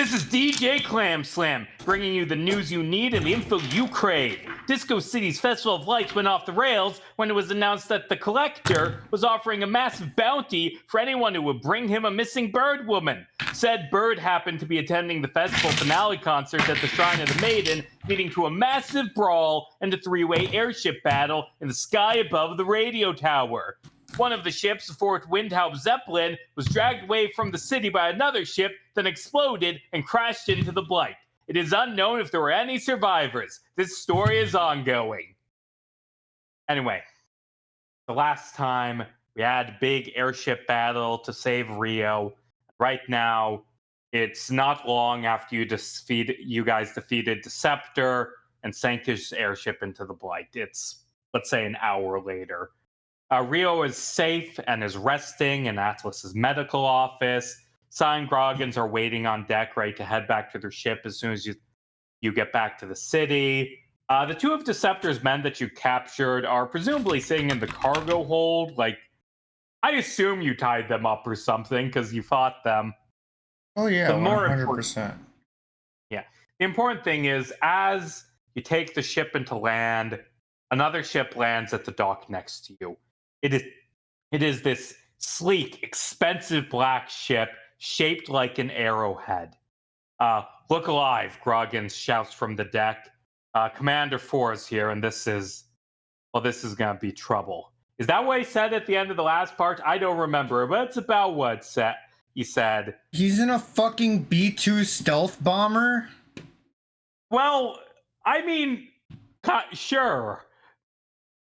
This is DJ Clam Slam, bringing you the news you need and the info you crave. Disco City's Festival of Lights went off the rails when it was announced that the Collector was offering a massive bounty for anyone who would bring him a missing bird woman. Said bird happened to be attending the festival finale concert at the Shrine of the Maiden, leading to a massive brawl and a three-way airship battle in the sky above the radio tower. One of the ships, the Fort Windhaupt Zeppelin, was dragged away from the city by another ship, then exploded and crashed into the Blight. It is unknown if there were any survivors. This story is ongoing. Anyway, the last time we had a big airship battle to save Rio. Right now, it's not long after you guys defeated Deceptor and sank his airship into the Blight. It's, let's say, an hour later. Rio is safe and is resting in Atlas's medical office. Sai and Groggins are waiting on deck, ready to head back to their ship as soon as you get back to the city. The two of Deceptor's men that you captured are presumably sitting in the cargo hold. Like, I assume you tied them up or something because you fought them. Oh yeah, 100%. Yeah. The important thing is, as you take the ship into land, another ship lands at the dock next to you. It is this sleek, expensive black ship shaped like an arrowhead. Look alive, Groggins shouts from the deck. Commander 4 is here, and this is going to be trouble. Is that what he said at the end of the last part? I don't remember, but it's about what he said. He's in a fucking B-2 stealth bomber? Well, I mean, sure.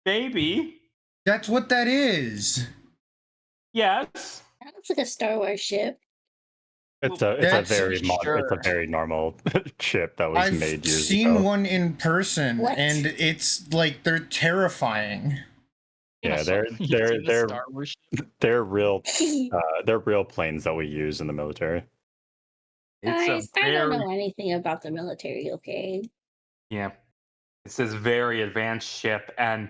Maybe. That's what that is. Yes. That looks like a Star Wars ship. It's a very normal ship that was made years ago. I've seen one in person, and it's like they're terrifying. Yeah, they're real planes that we use in the military. Guys, I don't know anything about the military, okay? Yeah. It's this very advanced ship, and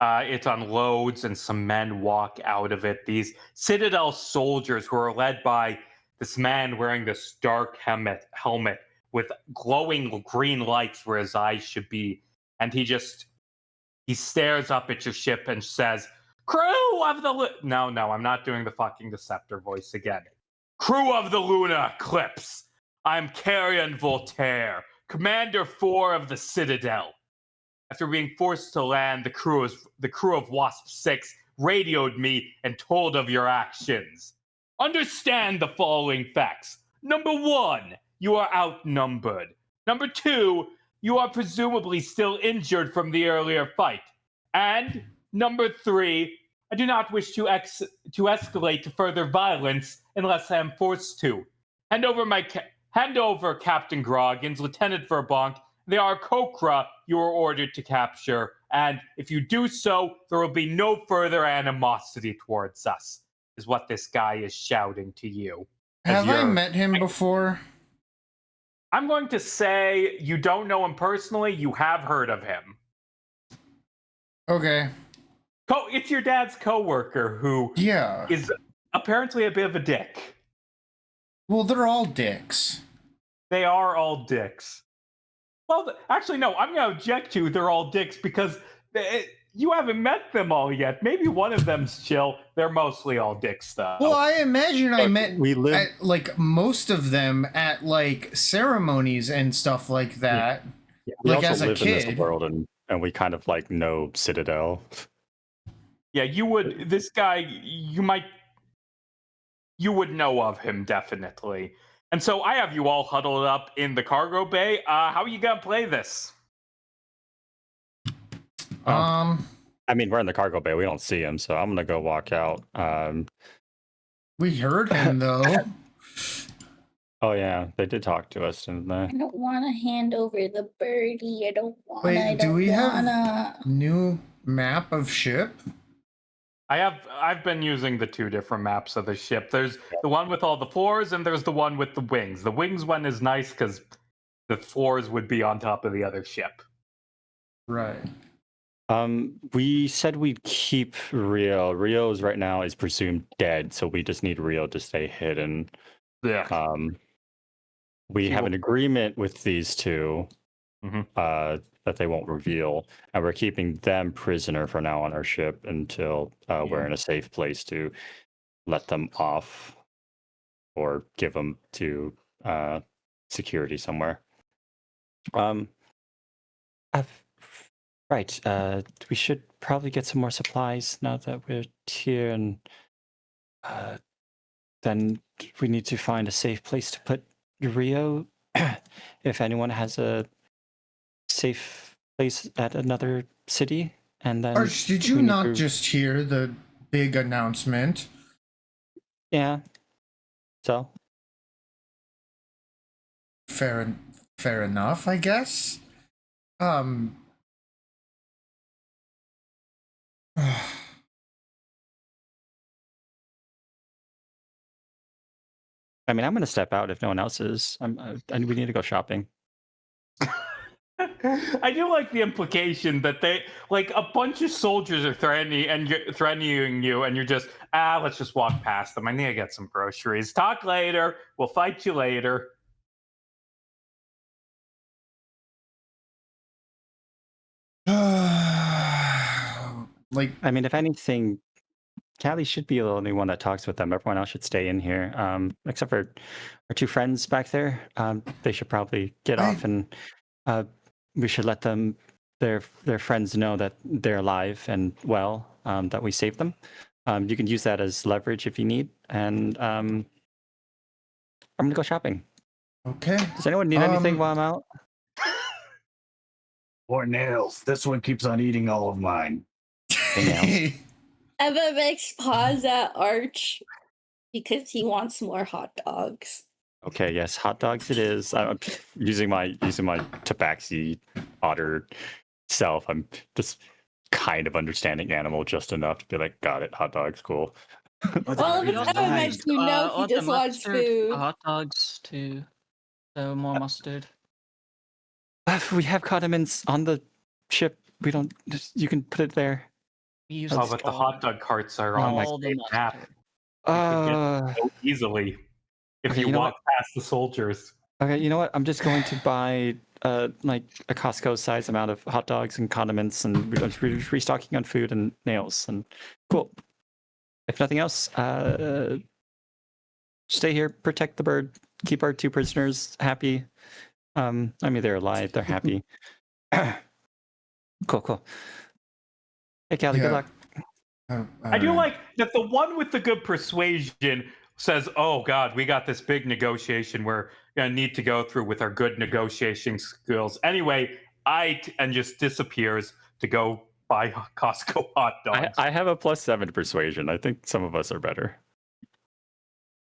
it unloads and some men walk out of it. These Citadel soldiers who are led by this man wearing this dark helmet with glowing green lights where his eyes should be. And he stares up at your ship and says, "Crew of the..." No, I'm not doing the fucking Deceptor voice again. "Crew of the Luna Eclipse, I'm Carrion Voltaire, Commander 4 of the Citadel. After being forced to land, the crew of Wasp 6 radioed me and told of your actions. Understand the following facts. Number 1, you are outnumbered. Number 2, you are presumably still injured from the earlier fight. And number 3, I do not wish to escalate to further violence unless I am forced to. Hand over Captain Groggins, Lieutenant Verbank. They are Kokra you are ordered to capture, and if you do so, there will be no further animosity towards us," is what this guy is shouting to you. Have I met him before? I'm going to say you don't know him personally, you have heard of him. Okay. It's your dad's coworker who is apparently a bit of a dick. Well, they're all dicks. They are all dicks. Well, actually, no, I'm going to object to they're all dicks because you haven't met them all yet. Maybe one of them's chill. They're mostly all dicks, though. Well, I imagine I met like most of them at like ceremonies and stuff like that. Yeah. We like also live in this world and we kind of like know Citadel. Yeah, you would. This guy, you would know of him definitely. And so I have you all huddled up in the cargo bay. How are you gonna play this? I mean, we're in the cargo bay. We don't see him, so I'm gonna go walk out. We heard him though. Oh yeah, they did talk to us, didn't they? I don't want to hand over the birdie. I don't want. Wait, do we have new map of ship? I've been using the two different maps of the ship. There's the one with all the floors, and there's the one with the wings. The wings one is nice because the floors would be on top of the other ship. Right. We said we'd keep Rio. Rio's right now is presumed dead, so we just need Rio to stay hidden. Yeah. we have an agreement with these two that they won't reveal, and we're keeping them prisoner for now on our ship until we're in a safe place to let them off or give them to security somewhere. Right. We should probably get some more supplies now that we're here, and then we need to find a safe place to put Rio. If anyone has a safe place at another city, and then Arch, did you not just hear the big announcement? Yeah. So fair enough, I guess. I mean, I'm gonna step out if no one else is. We need to go shopping. I do like the implication that they, like, a bunch of soldiers are threatening you, and you're just, let's just walk past them. I need to get some groceries. Talk later. We'll fight you later. Like, I mean, if anything, Callie should be the only one that talks with them. Everyone else should stay in here, except for our two friends back there. They should probably get off, and we should let them, their friends, know that they're alive and well, that we saved them. You can use that as leverage if you need. And I'm gonna go shopping. Okay. Does anyone need anything while I'm out? More nails. This one keeps on eating all of mine. Emma makes pause at Arch because he wants more hot dogs. Okay, yes, hot dogs it is. I'm using my tabaxi otter self. I'm just kind of understanding animal just enough to be like, got it, hot dogs, cool. Well, if it's Emma makes you know he just wants food. Hot dogs too. So more mustard. We have condiments on the ship. We don't. You can put it there. But the hot dog carts are on the map. You could get so easily if you walk past the soldiers. Okay, you know what? I'm just going to buy like a Costco size amount of hot dogs and condiments, and we're restocking on food and nails. And cool. If nothing else, stay here, protect the bird, keep our two prisoners happy. I mean, they're alive, they're happy. Cool. Hey, Callie, good luck. I do like that the one with the good persuasion says, oh God, we got this big negotiation we're going to need to go through with our good negotiation skills. Anyway, and just disappears to go buy Costco hot dogs. I have a +7 persuasion. I think some of us are better.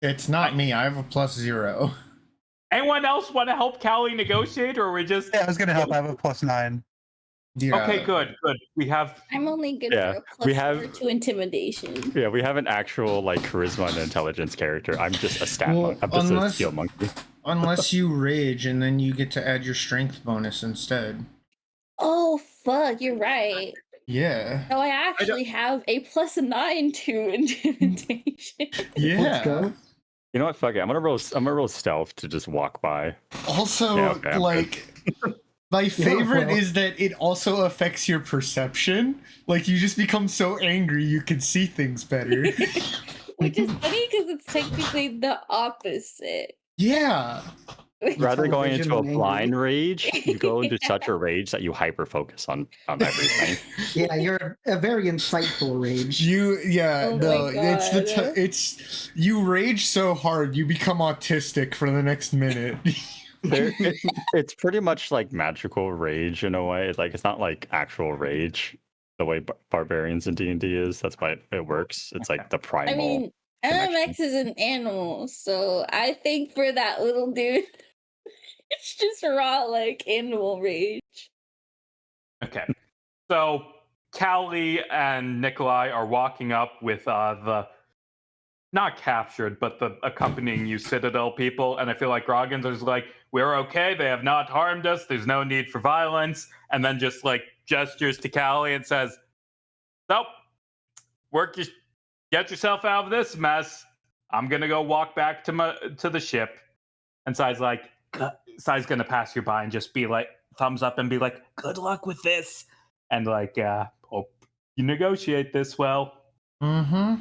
It's not me. I have a +0. Anyone else want to help Callie negotiate, or are we just... Yeah, I was going to help. I have a +9. Yeah. Okay, good. We have... I'm only good for a +4 to intimidation. Yeah, we have an actual like charisma and intelligence character. I'm just a stat monkey. I'm just a skill monkey. Unless you rage, and then you get to add your strength bonus instead. Oh, fuck, you're right. Yeah. So I actually have a +9 to intimidation. Yeah. Let's go. You know what? Fuck it. I'm gonna roll stealth to just walk by. Also, my favorite is that it also affects your perception. Like, you just become so angry you can see things better. Which is funny because it's technically the opposite. Yeah. Rather than going into a blind rage, you go into such a rage that you hyper focus on everything. Yeah, you're a very insightful rage. It's you rage so hard you become autistic for the next minute. It's pretty much like magical rage in a way. Like, it's not like actual rage the way barbarians in D&D is. That's why it works. It's like the primal. I mean, MX is an animal, so I think for that little dude, it's just raw like animal rage. Okay, so Callie and Nikolai are walking up with the not captured, but the accompanying you Citadel people, and I feel like Groggins is like, we're okay, they have not harmed us, there's no need for violence, and then just like gestures to Callie and says, nope, get yourself out of this mess. I'm gonna go walk back to the ship. And Sai's like, Sai's gonna pass you by and just be like, thumbs up and be like, good luck with this. And like, hope you negotiate this well. Mm-hmm.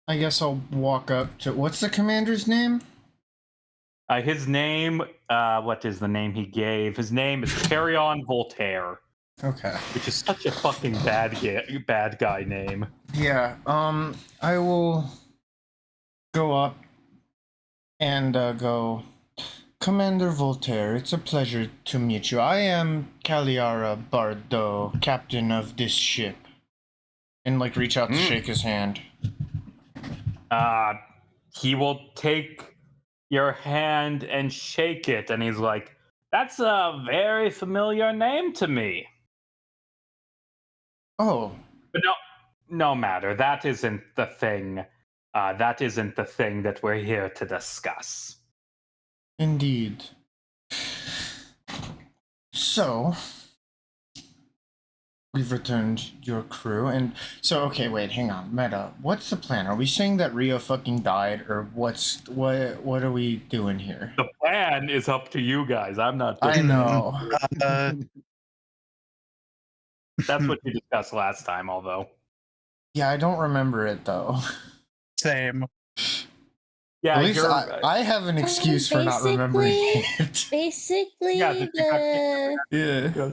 I guess I'll walk up to, what's the commander's name? His name, what is the name he gave? His name is Carrion Voltaire, Okay. which is such a fucking bad guy name. Yeah, I will go up and go, Commander Voltaire, it's a pleasure to meet you. I am Caliara Bardot, captain of this ship. And like reach out to shake his hand. He will take your hand and shake it, and he's like, that's a very familiar name to me. Oh. But no matter. That isn't the thing. That isn't the thing that we're here to discuss. Indeed. So, we've returned your crew, and so okay, wait, hang on, Meta. What's the plan? Are we saying that Rio fucking died, or what are we doing here? The plan is up to you guys. I'm not. I know. That's what you discussed last time, although. Yeah, I don't remember it though. Same. Yeah, at least I have an excuse for not remembering it. Basically, Yeah, Yeah.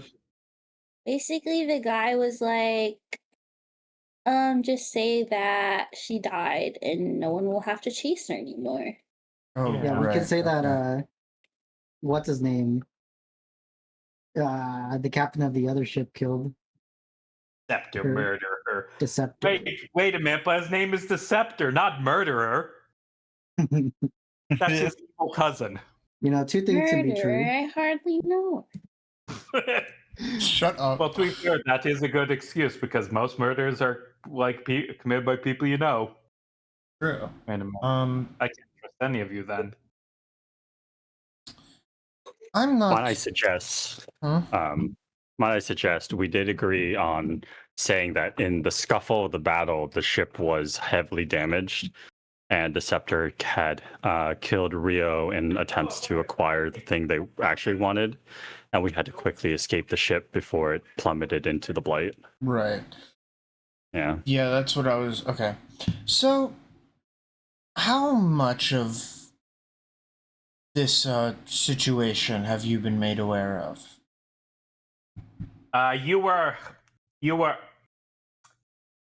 basically the guy was like, just say that she died and no one will have to chase her anymore. Oh, Yeah, we right, could say that. okay. What's his name? The captain of the other ship killed Deceptor, her. murderer. Deceptor. Wait a minute, but his name is Deceptor, not Murderer. That's his evil cousin. You know, two things can be true. I hardly know. Shut up. Well, to be fair, that is a good excuse because most murders are like committed by people you know. True. Wait a minute. I can't trust any of you then. I'm not. Might I suggest we did agree on saying that in the scuffle of the battle, the ship was heavily damaged, and the Scepter had killed Rio in attempts to acquire the thing they actually wanted, and we had to quickly escape the ship before it plummeted into the Blight. Right. Yeah. Yeah, that's what I was. Okay. So, how much of this situation have you been made aware of? You were.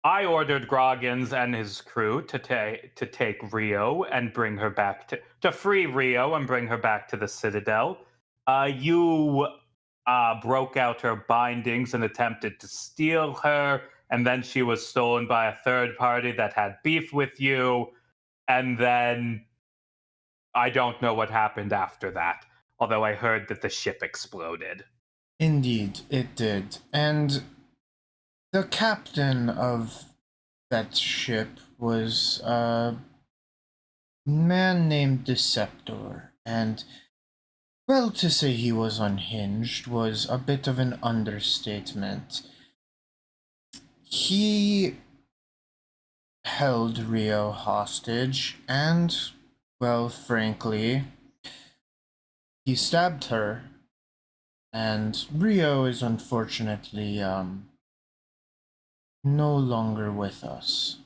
I ordered Groggins and his crew to take Rio and bring her back to free Rio and bring her back to the Citadel. You broke out her bindings and attempted to steal her, and then she was stolen by a third party that had beef with you, and then I don't know what happened after that, although I heard that the ship exploded. Indeed, it did. And the captain of that ship was a man named Deceptor, and, well, to say he was unhinged was a bit of an understatement. He held Rio hostage, and, well, frankly, he stabbed her, and Rio is unfortunately, no longer with us.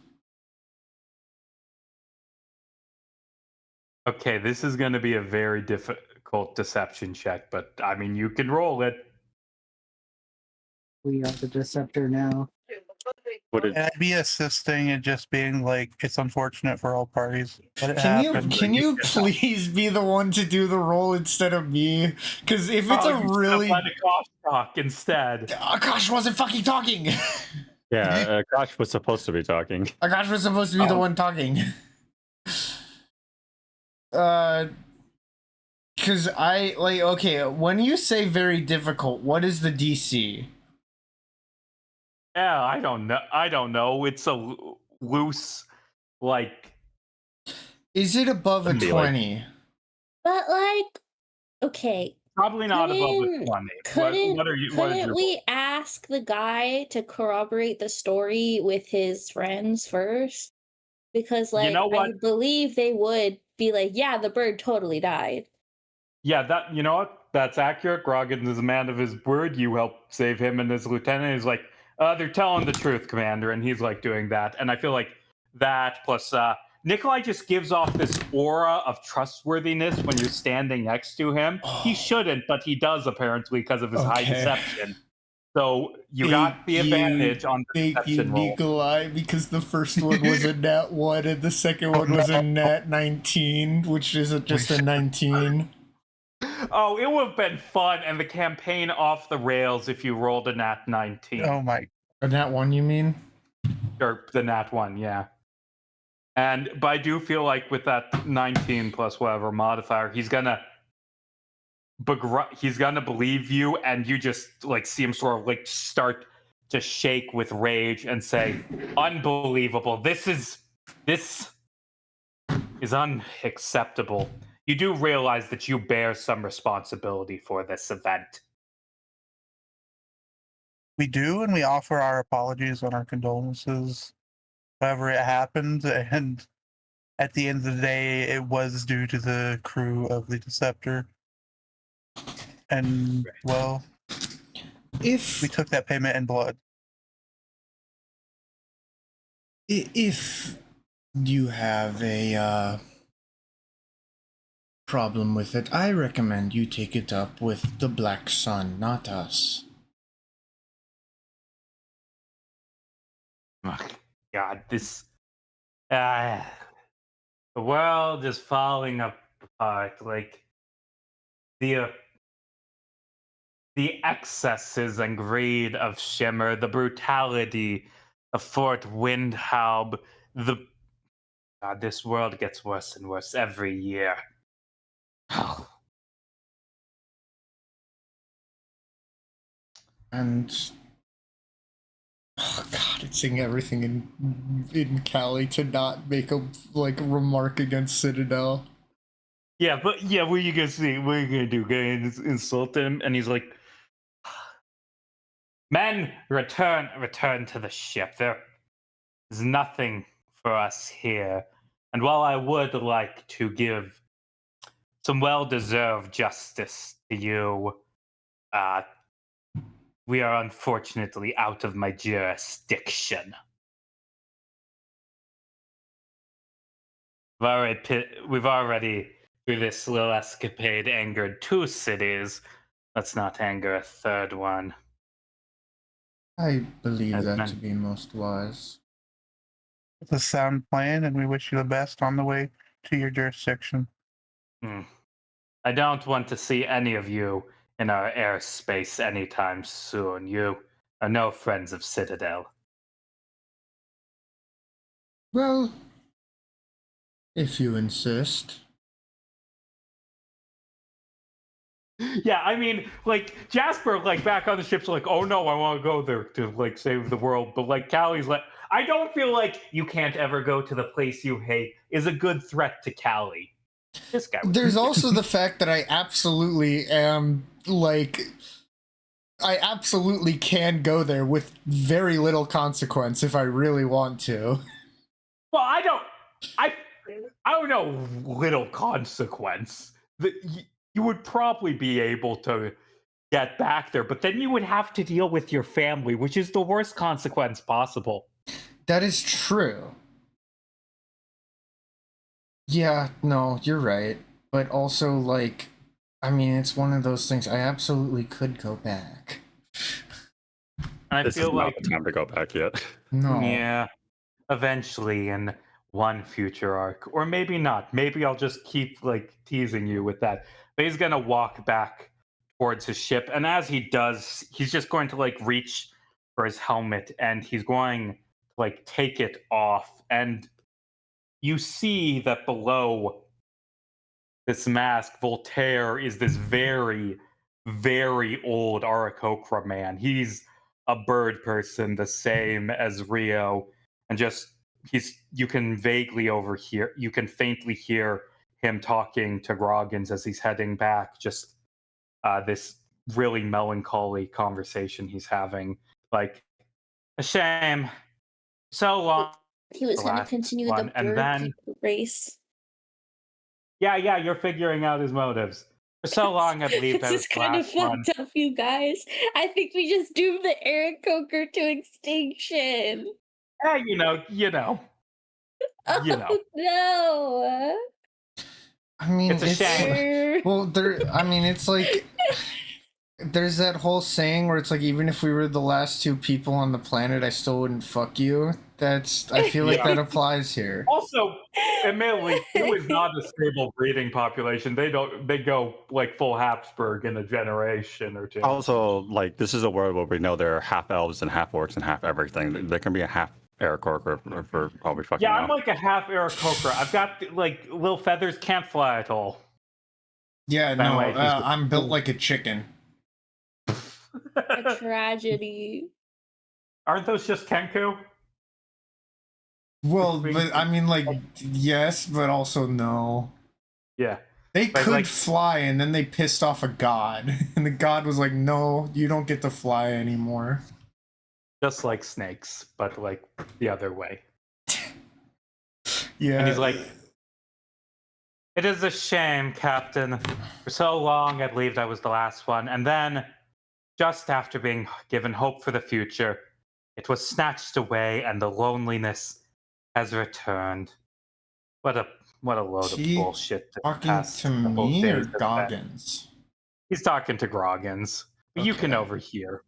Okay, this is going to be a very difficult deception check, but I mean, you can roll it. We are the Deceptor now. Would And I'd be assisting and just being like, it's unfortunate for all parties. But it Can happened. you please be the one to do the roll instead of me? Because if it's a really let Akash talk instead. Akash wasn't fucking talking. Yeah, Kosh was supposed to be talking. Akash was supposed to be the one talking. Because I like okay. When you say very difficult, what is the DC? Yeah, I don't know. It's a loose, like. Is it above a Be 20? But like, okay, Probably not above a 20. Couldn't we ask the guy to corroborate the story with his friends first? because You like know I what? believe they would be like, yeah, the bird totally died. Yeah, that you know what? That's accurate. Grogan is a man of his word. You helped save him and his lieutenant. He's like, they're telling the truth, Commander, and he's like doing that. And I feel like that plus Nikolai just gives off this aura of trustworthiness when you're standing next to him. He shouldn't, but he does apparently because of his high Okay. deception. So you Thank got the you. advantage on the Thank you, deception roll. Nikolai, because the first one was a nat 1 and the second one was a nat 19, which is just a 19. Oh, it would have been fun and the campaign off the rails if you rolled a nat 19. Oh my. A nat 1, you mean? Or the nat 1, yeah. But I do feel like with that 19 plus whatever modifier, he's gonna believe you, and you just like see him sort of like start to shake with rage and say, "Unbelievable! This is unacceptable." You do realize that you bear some responsibility for this event. We do, and we offer our apologies and our condolences. However, it happened, and at the end of the day, it was due to the crew of the Deceptor. And, well, If we took that payment in blood. if you have a problem with it, I recommend you take it up with the Black Sun, not us. Oh, God, this the world is falling apart. Like the excesses and greed of Shimmer, the brutality of Fort Windhaub, God, this world gets worse and worse every year. And oh god, it's saying everything in Cali to not make a like remark against Citadel. Yeah, but yeah, what are you gonna see? What are you gonna do? Gonna insult him? And he's like, "Men, return to the ship. There is nothing for us here. And while I would like to give some well-deserved justice to you, we are unfortunately out of my jurisdiction. We've already, through this little escapade, angered 2 cities. Let's not anger a third one." I believe As that men- to be most wise. It's a sound plan, and we wish you the best on the way to your jurisdiction. I don't want to see any of you in our airspace anytime soon. You are no friends of Citadel. Well, if you insist. Yeah, I mean, like Jasper, like back on the ship's like, "Oh no, I want to go there to like save the world." But like Callie's like, "I don't feel like you can't ever go to the place you hate" is a good threat to Callie. This guy. There's also the fact that I absolutely am like I absolutely can go there with very little consequence if I really want to. Well, I don't know. Little consequence. You would probably be able to get back there, but then you would have to deal with your family, which is the worst consequence possible. That is true. Yeah, no, you're right. But also, like, I mean, it's one of those things. I absolutely could go back. And I This feel is like, not the time to go back yet. No. yeah, eventually in one future arc, or maybe not. Maybe I'll just keep like teasing you with that. But he's gonna walk back towards his ship, and as he does, he's just going to like reach for his helmet, and he's going to like take it off, and you see that below this mask, Voltaire is this very, very old Aarakocra man. He's a bird person, the same as Rio, and just you can faintly hear him talking to Groggins as he's heading back. Just this really melancholy conversation he's having. Like, a shame. So long He was The going to last continue one, the and bird then- people race. Yeah, you're figuring out his motives. For so long, I believed that This was is the kind of last one. fucked up, you guys. I think we just doomed the Aaron Coker to extinction. Yeah, you know. Oh no! I mean, It's a shame. Well, it's like there's that whole saying where it's like, even if we were the last two people on the planet, I still wouldn't fuck you. I feel like Yeah. that applies here. Also, admittedly, Q is not a stable breeding population. They go like full Habsburg in a generation or two. Also, like, this is a world where we know there are half elves and half orcs and half everything. There can be a half Aarakocra for all we fucking Yeah, know. I'm like a half Aarakocra. I've got like little feathers, can't fly at all. Yeah, By the no, way, he's- I'm built like a chicken. A tragedy. Aren't those just Kenku? Well, Between- but I mean, like, yes, but also no. Yeah. They But, could like- fly, and then they pissed off a god, and the god was like, "No, you don't get to fly anymore." Just like snakes, but like the other way. Yeah, And he's like, "It is a shame, Captain. For so long, I believed I was the last one. And then, just after being given hope for the future, it was snatched away and the loneliness has returned. What a load of She bullshit. this talking past to couple me days or has been." Goggins? He's talking to Groggins. You can Okay. overhear.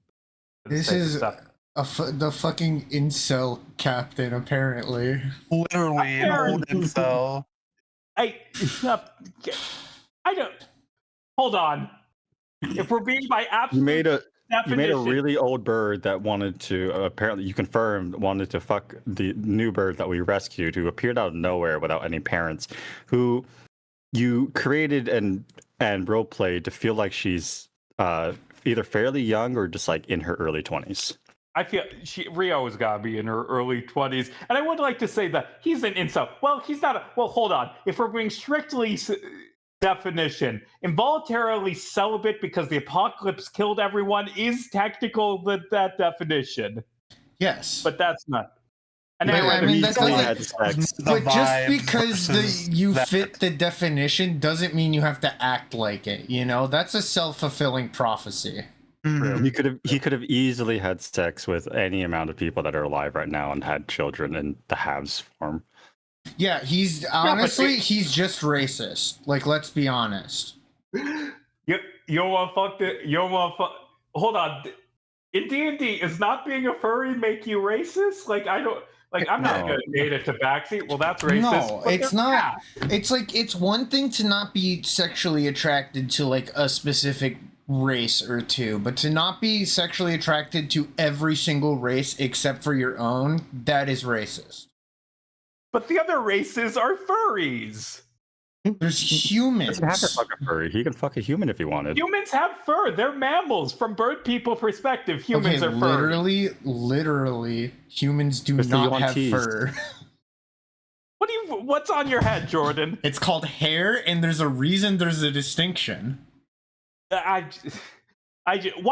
for the This sake of is stuff. the fucking incel captain, apparently. Literally an old incel. I don't. Hold on. If we're being by absolute You made a definition, really old bird that wanted to apparently you confirmed wanted to fuck the new bird that we rescued, who appeared out of nowhere without any parents, who you created and role played to feel like she's either fairly young or just like in her early 20s. I feel Rio has got to be in her early 20s. And I would like to say that he's an incel. Well, he's not. Well, hold on. If we're being strictly definition, involuntarily celibate because the apocalypse killed everyone is technical with that definition. Yes, But that's not. And But, anyway, I mean, that Easily doesn't- had sex. The but just vibes because versus you that. fit the definition doesn't mean you have to act like it. You know, that's a self-fulfilling prophecy. Mhm. He could have easily had sex with any amount of people that are alive right now and had children in the halves form. Yeah, he's honestly he's just racist. Like, let's be honest. you don't want to fuck the. You don't want to fuck. Hold on. In D&D, is not being a furry make you racist? Like, I don't. Like, I'm not No. going to date a tabaxi. Well, that's racist. No, But it's they're not. fat. It's like, it's one thing to not be sexually attracted to like a specific race or two, but to not be sexually attracted to every single race except for your own, that is racist. But the other races are furries. There's humans. He doesn't have to fuck a furry. He can fuck a human if he wanted. Humans have fur. They're mammals. From bird people perspective, humans Okay, are furry. literally, humans do It's the not have UNTs. fur. What's on your head, Jordan? It's called hair, and there's a reason there's a distinction. Why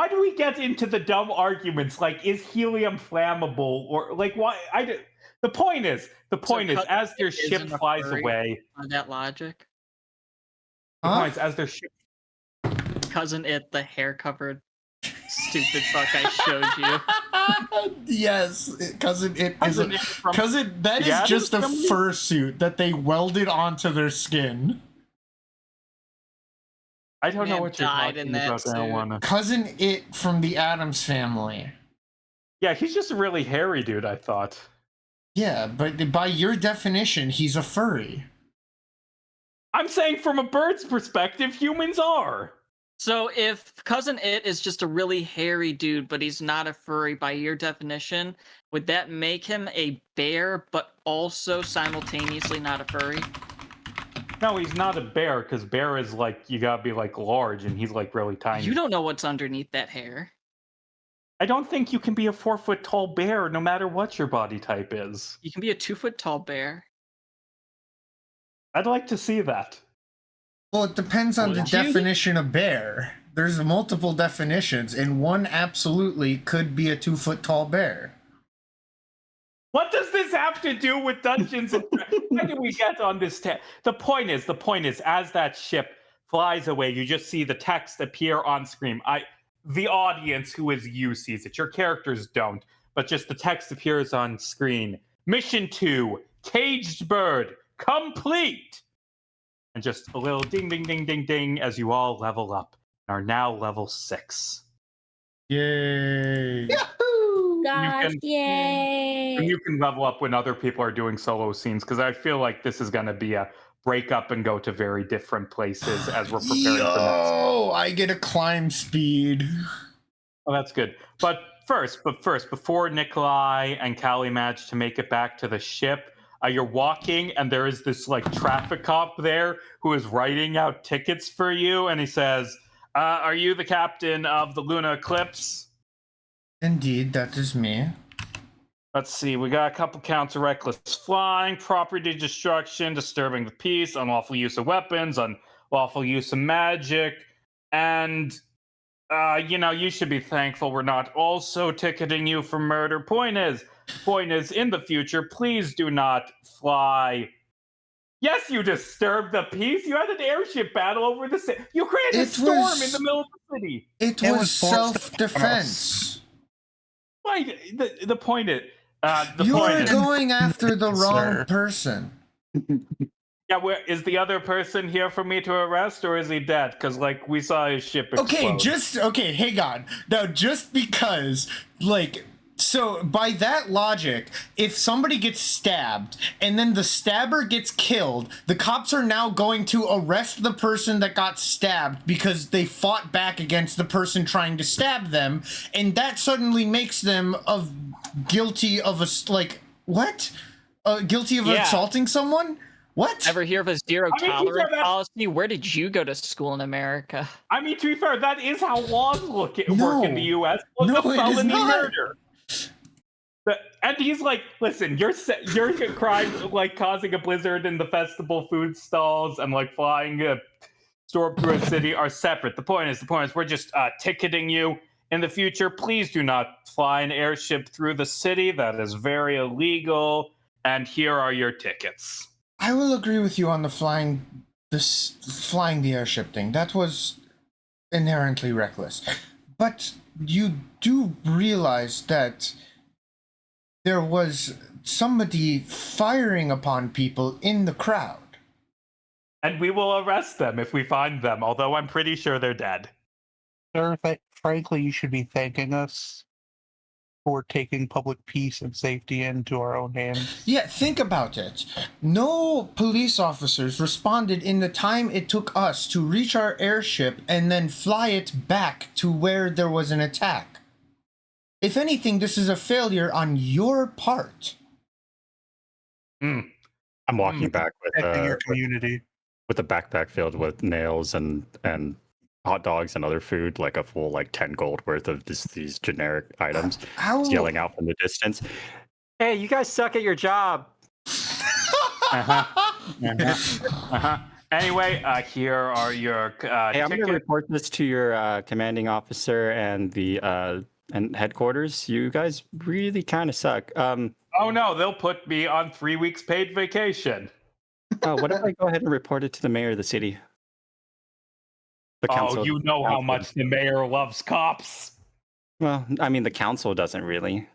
do we get into the dumb arguments like is helium flammable or like why? The point is, as their ship isn't a flies furry? away. On that logic, The Huh? point is, as their ship. cousin it the hair covered stupid fuck I showed you. Yes, cousin, it is Cousin a It from cousin. That the is just a Addams Family? fursuit that they welded onto their skin. I don't know Man what you're died talking in that about. I don't suit. wanna. Cousin It from the Addams Family. Yeah, he's just a really hairy dude. I thought. Yeah, but by your definition, he's a furry. I'm saying from a bird's perspective, humans are. So if cousin it is just a really hairy dude, but he's not a furry by your definition, would that make him a bear, but also simultaneously not a furry? No, he's not a bear because bear is like you gotta be like large, and he's like really tiny. You don't know what's underneath that hair. I don't think you can be a 4-foot tall bear no matter what your body type is. You can be a 2-foot tall bear. I'd like to see that. Well, it depends on the Would you? definition of bear. There's multiple definitions, and one absolutely could be a 2-foot tall bear. What does this have to do with Dungeons and Why did we get on this? The point is, as that ship flies away, you just see the text appear on screen. The audience who is you sees it. Your characters don't, but just the text appears on screen. Mission 2, Caged Bird, complete! And just a little ding, ding, ding, ding, ding as you all level up and are now level 6. Yay! Gosh, yay! And you can level up when other people are doing solo scenes, because I feel like this is going to be a break up and go to very different places as we're preparing for next. Yo, I get a climb speed. Oh, that's good. But first, before Nikolai and Callie manage to make it back to the ship, you're walking and there is this like traffic cop there who is writing out tickets for you, and he says, "Are you the captain of the Luna Eclipse?" Indeed, that is me. Let's see, we got a couple counts of reckless flying, property destruction, disturbing the peace, unlawful use of weapons, unlawful use of magic, and, you should be thankful we're not also ticketing you for murder. Point is, in the future, please do not fly. Yes, you disturbed the peace. You had an airship battle over the city. You created a storm in the middle of the city. It It was was forced self-defense. Like, the point is... You point are is, going after the wrong Sir. person. yeah, is the other person here for me to arrest, or is he dead? Because, like, we saw his ship explode. Okay, hang on. Now, just because, like, so by that logic, if somebody gets stabbed and then the stabber gets killed, the cops are now going to arrest the person that got stabbed because they fought back against the person trying to stab them, and that suddenly makes them guilty of guilty of Yeah. assaulting someone? What? Ever hear of a zero I mean, to be tolerance fair, policy? Where did you go to school in America? I mean, to be fair, that is how laws work in No. the U.S. Look No, up it is felony not. murder. And he's like, listen, your crime, like causing a blizzard in the festival food stalls and like flying a storm through a city, are separate. The point is, we're just ticketing you. In the future, please do not fly an airship through the city. That is very illegal. And here are your tickets. I will agree with you on the flying the airship thing. That was inherently reckless. But you do realize that there was somebody firing upon people in the crowd. And we will arrest them if we find them, although I'm pretty sure they're dead. Sir, frankly, you should be thanking us for taking public peace and safety into our own hands. Yeah, think about it. No police officers responded in the time it took us to reach our airship and then fly it back to where there was an attack. If anything, this is a failure on your part. I'm walking back Protecting your community. with a backpack filled with nails and hot dogs and other food, like a full 10 gold worth of these generic items. How? Yelling out from the distance, "Hey, you guys suck at your job." Anyway, here are your Hey, I'm going to tickets. report this to your commanding officer and the and headquarters. You guys really kind of suck. Oh no, they'll put me on 3 weeks paid vacation. What if I go ahead and report it to the mayor of the city? The council. Oh, you know how council. much the mayor loves cops. Well, I mean, the council doesn't really.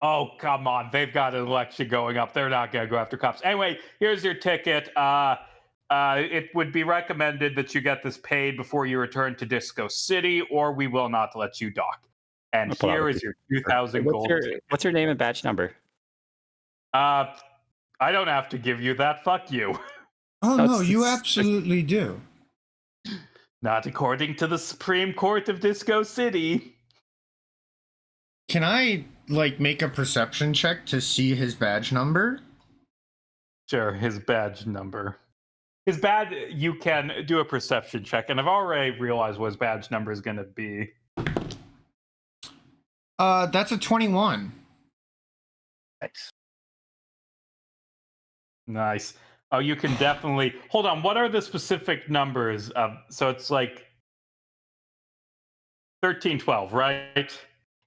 Oh, come on. They've got an election going up. They're not going to go after cops. Anyway, here's your ticket. It would be recommended that you get this paid before you return to Disco City, or we will not let you dock. And I'll pull out here a is your 2,000 gold. What's your name and badge number? I don't have to give you that. Fuck you. Oh, That's- no, you it's- absolutely do. Not according to the Supreme Court of Disco City. Can I, make a perception check to see his badge number? Sure, his badge number. His badge, you can do a perception check, and I've already realized what his badge number is going to be. That's a 21. Nice. Nice. Oh, you can definitely... Hold on, what are the specific numbers? So it's 1312, right?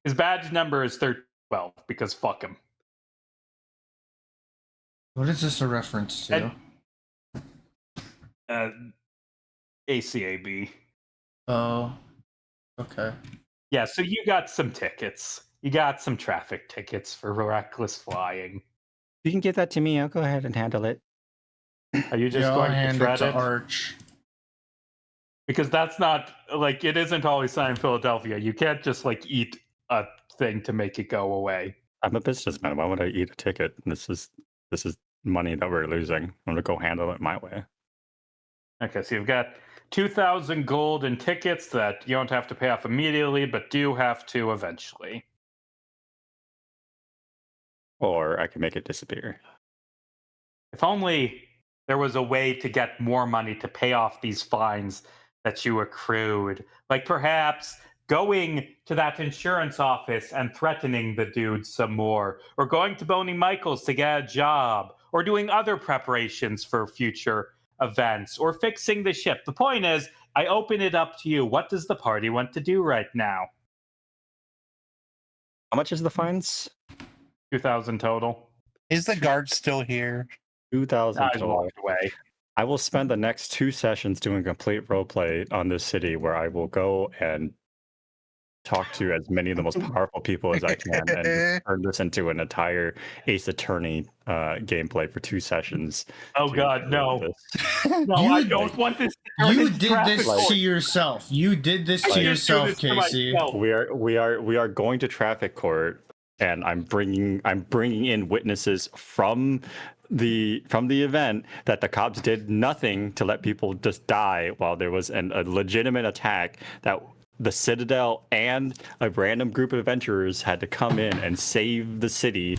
His badge number is 1312, because fuck him. What is this a reference to? ACAB. Oh, okay. Yeah, so you got some tickets. You got some traffic tickets for reckless flying. You can give that to me. I'll go ahead and handle it. Are you just Yeah, I'll going to hand it shred to it? Arch. Because that's not like it isn't always signed in Philadelphia. You can't just like eat a thing to make it go away. I'm a businessman. Why would I eat a ticket? This is money that we're losing. I'm gonna go handle it my way. Okay, so you've got 2,000 gold in tickets that you don't have to pay off immediately, but do have to eventually. Or I can make it disappear. If only there was a way to get more money to pay off these fines that you accrued. Like perhaps going to that insurance office and threatening the dude some more, or going to Boney Michaels to get a job, or doing other preparations for future events, or fixing the ship. The point is, I open it up to you. What does the party want to do right now? How much is the fines? 2,000 total. Is the guard still here? 2,000 I total. walked away. I will spend the next 2 sessions doing complete roleplay on this city where I will go and talk to as many of the most powerful people as I can and just turn this into an entire Ace Attorney gameplay for 2 sessions. Oh to God, get no. this. No, I You- don't want this to turn You into did traffic this court. to yourself. You did this I to did do yourself, this to Casey. myself. We are going to traffic court, and I'm bringing in witnesses from the event that the cops did nothing to let people just die while there was a legitimate attack that the Citadel and a random group of adventurers had to come in and save the city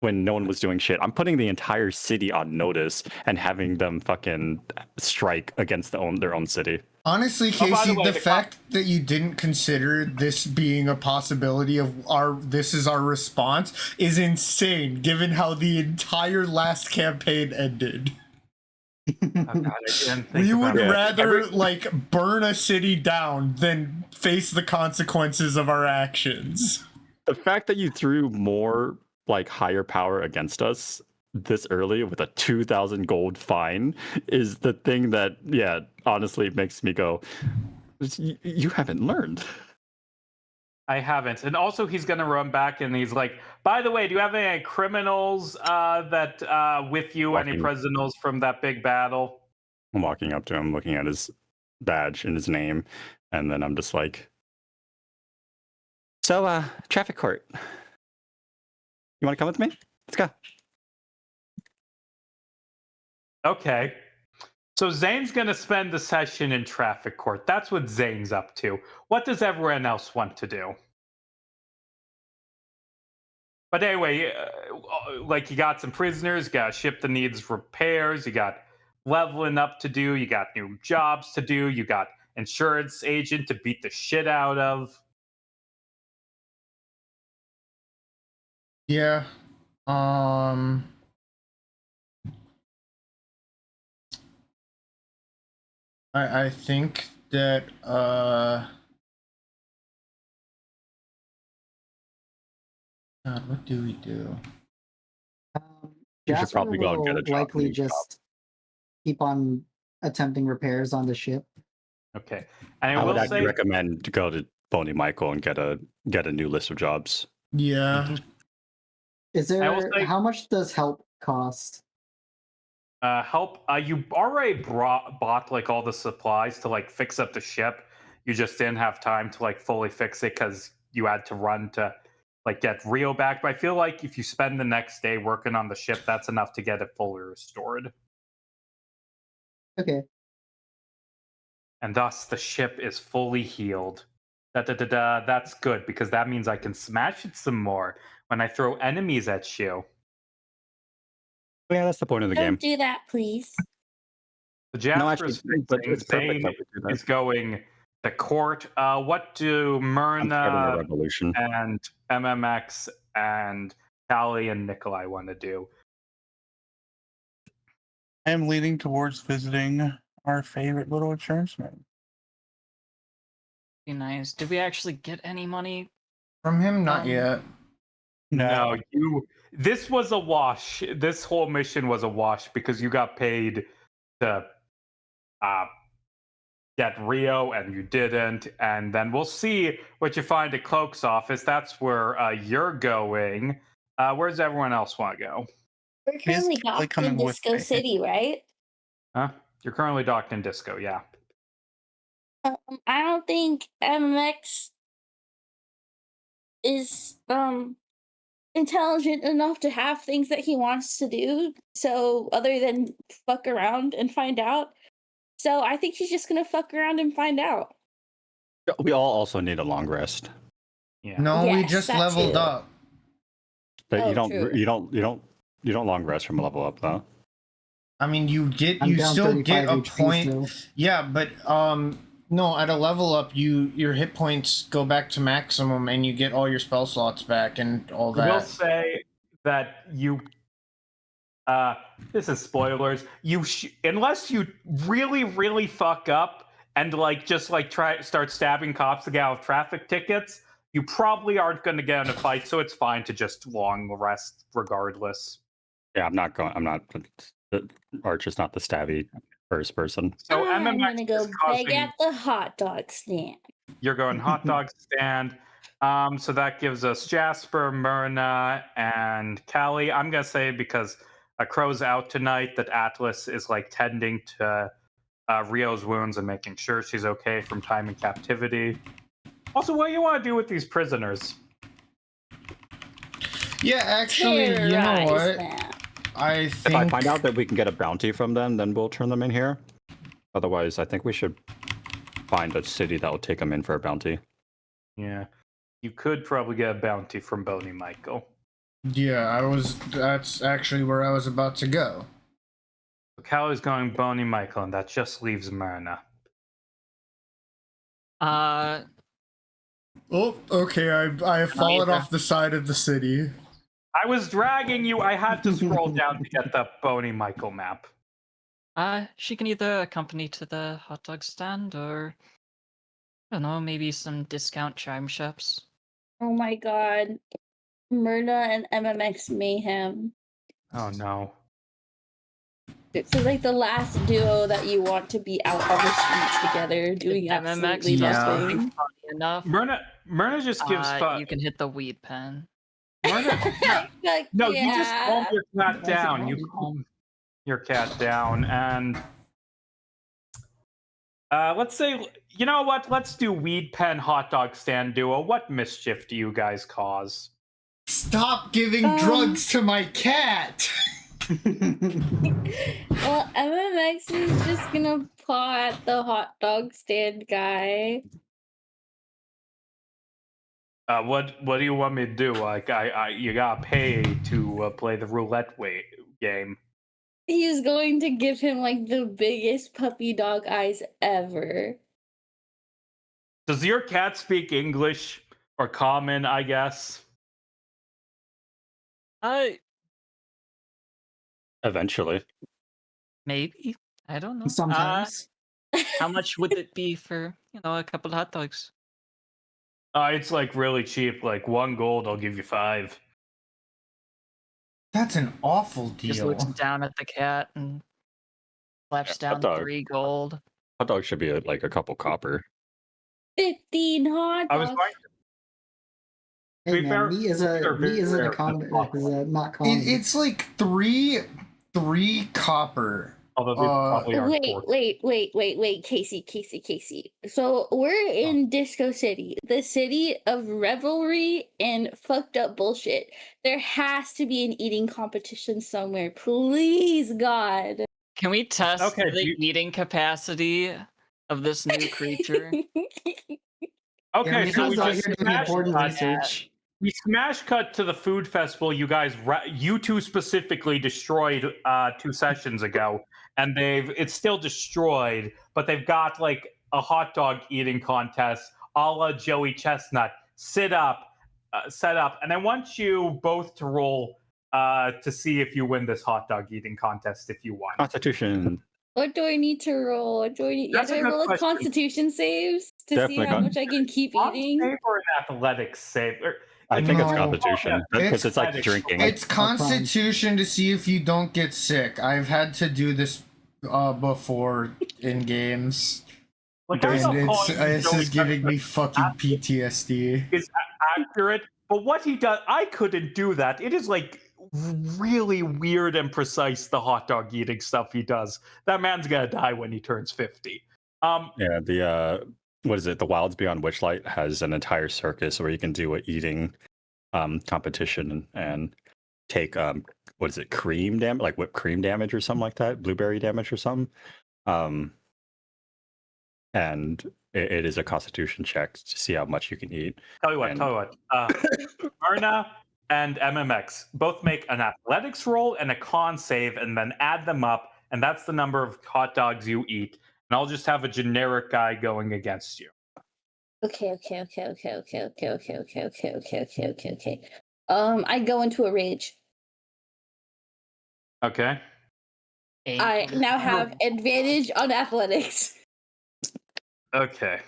when no one was doing shit. I'm putting the entire city on notice and having them fucking strike against their own city. Honestly, Oh, by Casey, the way, the the fact that you didn't consider this being a possibility of this is our response is insane, given how the entire last campaign ended. Oh, God, I didn't think We would about rather like burn a city down than face the consequences of our actions. The fact that you threw more like higher power against us this early with a 2,000 gold fine is the thing that, yeah, honestly makes me go, you haven't learned. I haven't. And also, he's going to run back and he's like, by the way, do you have any criminals that with you, any Walking. prisoners from that big battle? I'm walking up to him, looking at his badge and his name, and then I'm just like, so, traffic court. You want to come with me? Let's go. Okay. So Zane's going to spend the session in traffic court. That's what Zane's up to. What does everyone else want to do? But anyway, like you got some prisoners, you got a ship that needs repairs, you got leveling up to do, you got new jobs to do, you got insurance agent to beat the shit out of. Yeah. I think that God, what do we do? You should Jasper probably go and get a will job, likely new job. just keep on attempting repairs on the ship. Okay. And I I would will actually say, recommend to go to Boney Michael and get a new list of jobs. Yeah. Is I will there say- how much does help cost? help. You already bought like all the supplies to like fix up the ship. You just didn't have time to like fully fix it because you had to run to like get Rio back. But I feel like if you spend the next day working on the ship, that's enough to get it fully restored. Okay. And thus the ship is fully healed. That's good because that means I can smash it some more when I throw enemies at you. Yeah, that's the point of the game. Don't do that, please. The Jasper actually, is but fixing. it's perfect Zane that we do that. is going to court. What do I'm starting a Myrna revolution. and MMX and Callie and Nikolai want to do? I am leaning towards visiting our favorite little insurance man. Be nice. Did we actually get any money? From him, not Um, yet. No, this was a wash. This whole mission was a wash because you got paid to get Rio and you didn't. And then we'll see what you find at Cloak's office. That's where you're going. Where does everyone else want to go? We're He's currently Kelly docked coming in with Disco me. City, right? Huh? You're currently docked in Disco, yeah. I don't think MX is intelligent enough to have things that he wants to do. So other than fuck around and find out. So I think he's just gonna fuck around and find out. We all also need a long rest. Yeah. No, we Yes, just that leveled too. up. But Oh, you don't true. you don't long rest from level up though. I mean, you I'm you down still 35 get a HP point. still. Yeah, but no, at a level up, your hit points go back to maximum, and you get all your spell slots back and all I will that. say that you this is spoilers. Unless you really fuck up and start stabbing cops to get out of traffic tickets, you probably aren't going to get in a fight. So it's fine to just long rest regardless. Yeah, I'm not. Arch is not the stabby first person. So I'm MMX gonna go is beg causing. at the hot dog stand. You're going hot dog stand. So that gives us Jasper, Myrna, and Callie. I'm gonna say because Crow's out tonight that Atlas is like tending to Rio's wounds and making sure she's okay from time in captivity. Also, what do you want to do with these prisoners? Yeah, actually, you know Terrorize what? them. I think If I find out that we can get a bounty from them, then we'll turn them in here. Otherwise, I think we should find a city that will take them in for a bounty. Yeah, you could probably get a bounty from Boney Michael. Yeah, that's actually where I was about to go. So Callie's going Boney Michael, and that just leaves Myrna. Oh, okay. I have fallen either. off the side of the city. I was dragging you. I had to scroll down to get the Boney Michael map. She can either accompany to the hot dog stand or I don't know, maybe some discount chime shops. Oh my god. Myrna and MMX mayhem. Oh no. This is like the last duo that you want to be out on the streets together doing If absolutely MMX does Yeah. something nothing. funny enough, Myrna just gives you can hit the weed pen. Myrna, Fuck no, you just calm yeah. your cat That's down. fine. You calm your cat down, and let's say, you know what? Let's do weed pen hot dog stand duo. What mischief do you guys cause? Stop giving drugs to my cat. Well, MMX is just gonna paw at the hot dog stand guy. What do you want me to do? Like, you gotta pay to play the roulette game. He's going to give him like the biggest puppy dog eyes ever. Does your cat speak English or common? I guess. Eventually. Maybe. I don't know. Sometimes. How much would it be for, a couple of hot dogs? It's like really cheap. Like 1 gold, I'll give you 5. That's an awful Just deal. looks down at the cat and slaps Yeah, hot down dog. 3 gold. Hot dog should be like a couple copper. 15 hot I was dogs. going to. Hey be man, fair, meat these are very isn't rare a common, and not common. It's like three copper. Although these probably aren't Wait, Casey. So we're in Disco City, the city of revelry and fucked up bullshit. There has to be an eating competition somewhere. Please, God. Can we test Okay, the eating capacity of this new creature? Okay, Yeah, so we Miko's out just here doing smash important cut. research. We smash cut to the food festival. You guys, you two specifically, destroyed 2 sessions ago, and it's still destroyed. But they've got like a hot dog eating contest, a la Joey Chestnut. Set up, and I want you both to roll to see if you win this hot dog eating contest. If you want. Constitution. What do I need to roll? What do I need? That's Do a I good roll a question. constitution saves to Definitely see how much I can keep Arm eating? save or an athletics save? I think it's No. Constitution because it's like It's- drinking. It's Constitution to see if you don't get sick. I've had to do this before in games. Like, I'm There's- not And calling you this Joey is giving me Bennett fucking PTSD. is accurate, but what he does, I couldn't do that. It is like really weird and precise, the hot dog eating stuff he does. That man's gonna die when he turns 50. Yeah, the what is it? The Wilds Beyond Witchlight has an entire circus where you can do a eating competition and take what is it, cream damage, like whipped cream damage or something like that, blueberry damage or something. And it is a Constitution check to see how much you can eat. Tell you what, Myrna and MMX both make an athletics roll and a con save, and then add them up, and that's the number of hot dogs you eat. And I'll just have a generic guy going against you. Okay. I go into a rage. Okay. I now have advantage on athletics. Okay.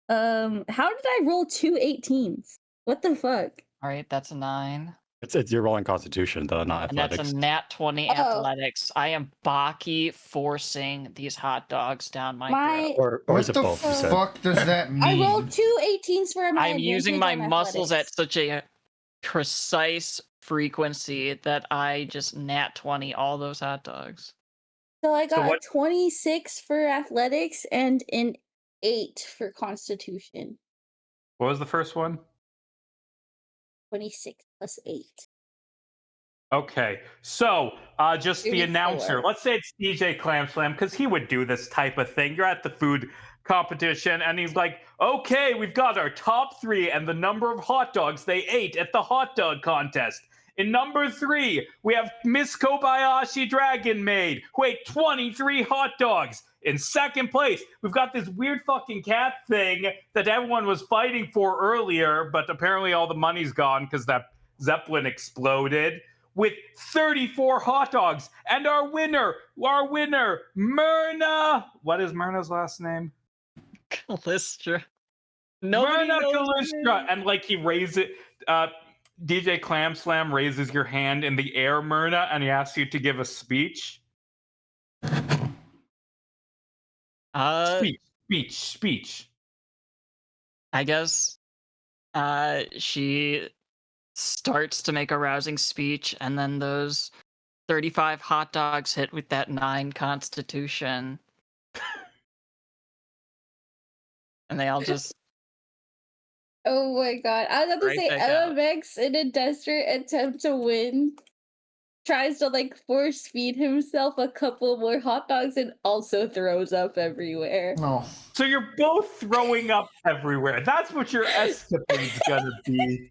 How did I roll 2 18s? What the fuck? All right, that's a 9. It's you're rolling Constitution though, not And athletics. that's a nat 20 Oh. athletics. I am Baki forcing these hot dogs down my throat. Or What is it the both? You said? fuck does that mean? I rolled 2 18s for my I'm using advantage my on muscles at athletics. such a precise frequency that I just nat 20 all those hot dogs. So I got what- a 26 for athletics and an 8 for constitution. What was the first one? 26 plus 8. Okay, so just the 34. announcer. Let's say it's DJ Clam Slam, because he would do this type of thing. You're at the food competition, and he's like, okay, we've got our top 3 and the number of hot dogs they ate at the hot dog contest. In number 3, we have Miss Kobayashi Dragon Maid, who ate 23 hot dogs. In second place, we've got this weird fucking cat thing that everyone was fighting for earlier, but apparently all the money's gone because that Zeppelin exploded, with 34 hot dogs. And our winner, Myrna. What is Myrna's last name? Callistra. Nobody Myrna knows her Callistra. name. And like he raises it, DJ Clam Slam raises your hand in the air, Myrna, and he asks you to give a speech. Speech. I guess she starts to make a rousing speech, and then those 35 hot dogs hit with that 9 constitution. And they all just Oh my god. I was about to Right say back out. LMX in a desperate attempt to win tries to like force feed himself a couple more hot dogs and also throws up everywhere. No. So you're both throwing up everywhere. That's what your escapade's gonna be.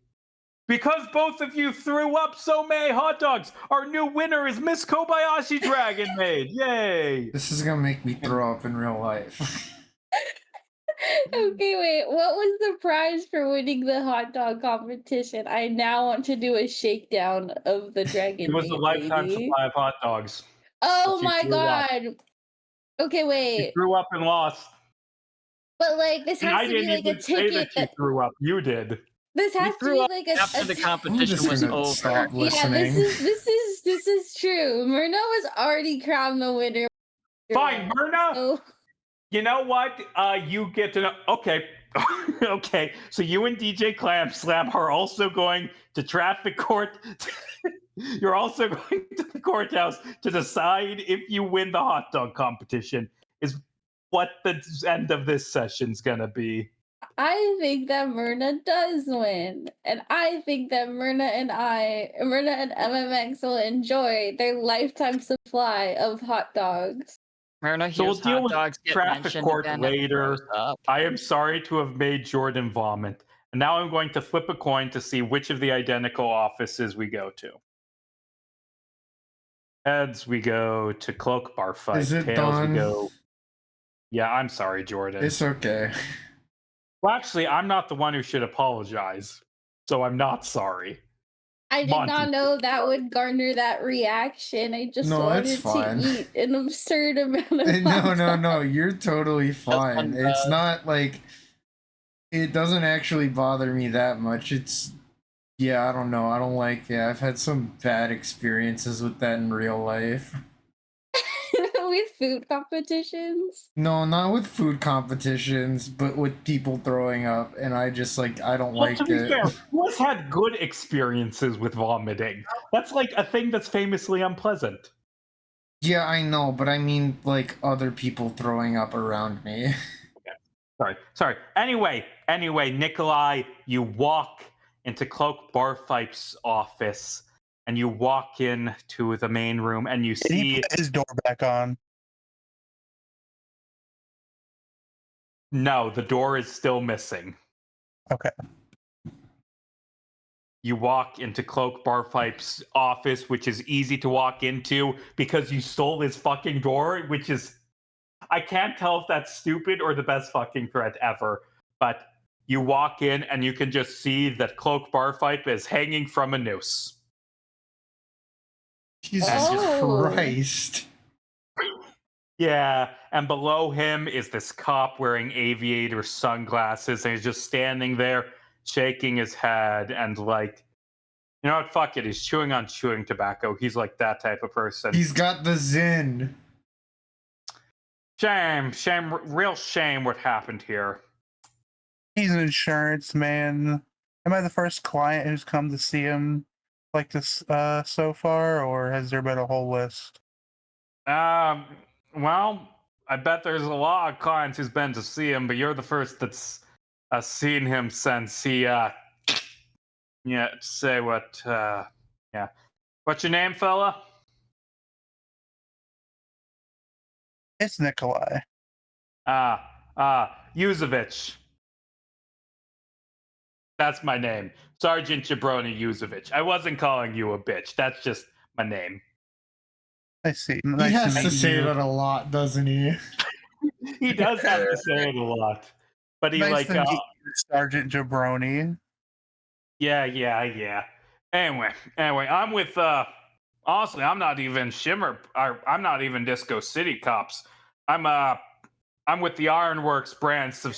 Because both of you threw up so many hot dogs, our new winner is Miss Kobayashi Dragon Maid. Yay! This is gonna make me throw up in real life. Okay, wait. What was the prize for winning the hot dog competition? I now want to do a shakedown of the dragon. It was a meat lifetime lady. supply of hot dogs. Oh that you my threw up. god. Okay, You wait. threw up and lost. But like this And I has to be didn't like a even say ticket that you that threw up. You did. this We has to threw be up like a after the a- I'm competition just was gonna over. stop Yeah, listening. this is true. Myrna was already crowned the winner. Fine, Myrna. So You know what? You get to know. Okay. Okay. So you and DJ Clam Slam are also going to traffic court. You're also going to the courthouse to decide if you win the hot dog competition. Is what the end of this session's gonna be. I think that Myrna does win. And I think that Myrna and MMX will enjoy their lifetime supply of hot dogs. Myrna So we'll hears deal hot with dogs get traffic mentioned court again and later. throws up. I am sorry to have made Jordan vomit. And now I'm going to flip a coin to see which of the identical offices we go to. Heads, we go to Cloak Bar Fight. Is it Tails, done? we go. Yeah, I'm sorry, Jordan. It's okay. Well, actually, I'm not the one who should apologize. So I'm not sorry. I did Monty. not know that would garner that reaction. I just No, it's wanted fine. to eat an absurd amount of No, hot no, dogs. no. You're totally fine. one It's does. not like It doesn't actually bother me that much. It's yeah, I don't know. I don't like it. I've had some bad experiences with that in real life. With food competitions. No, not with food competitions, but with people throwing up, and I just like I don't Well, to like be it. fair, who has had good experiences with vomiting? That's like a thing that's famously unpleasant. Yeah, I know, but I mean like other people throwing up around me. Sorry. Anyway, Nikolai, you walk into Cloak Barfipe's office, and you walk in to the main room, and you Did he see put his door back on? no, the door is still missing. Okay. You walk into Cloak Barfipe's office, which is easy to walk into because you stole his fucking door, which is I can't tell if that's stupid or the best fucking threat ever. But you walk in and you can just see that Cloak Barfipe is hanging from a noose. Jesus Oh. Christ. Yeah, and below him is this cop wearing aviator sunglasses, and he's just standing there, shaking his head, and like, you know what? Fuck it. He's chewing on chewing tobacco. He's like that type of person. He's got the Zin. Shame, real shame what happened here. He's an insurance man. Am I the first client who's come to see him like this so far, or has there been a whole list? Well, I bet there's a lot of clients who's been to see him, but you're the first that's seen him since he, yeah, say what, yeah. What's your name, fella? It's Nikolai. Yuzevich. That's my name. Sergeant Jabroni Yuzevich. I wasn't calling you a bitch. That's just my name. I see. He Nice has to to meet say you. that a lot, doesn't he? He does have to say it a lot. But he Nice to meet you, Sergeant Jabroni. Yeah. Anyway, I'm with honestly, I'm not even I'm not even Disco City cops. I'm with the Ironworks branch of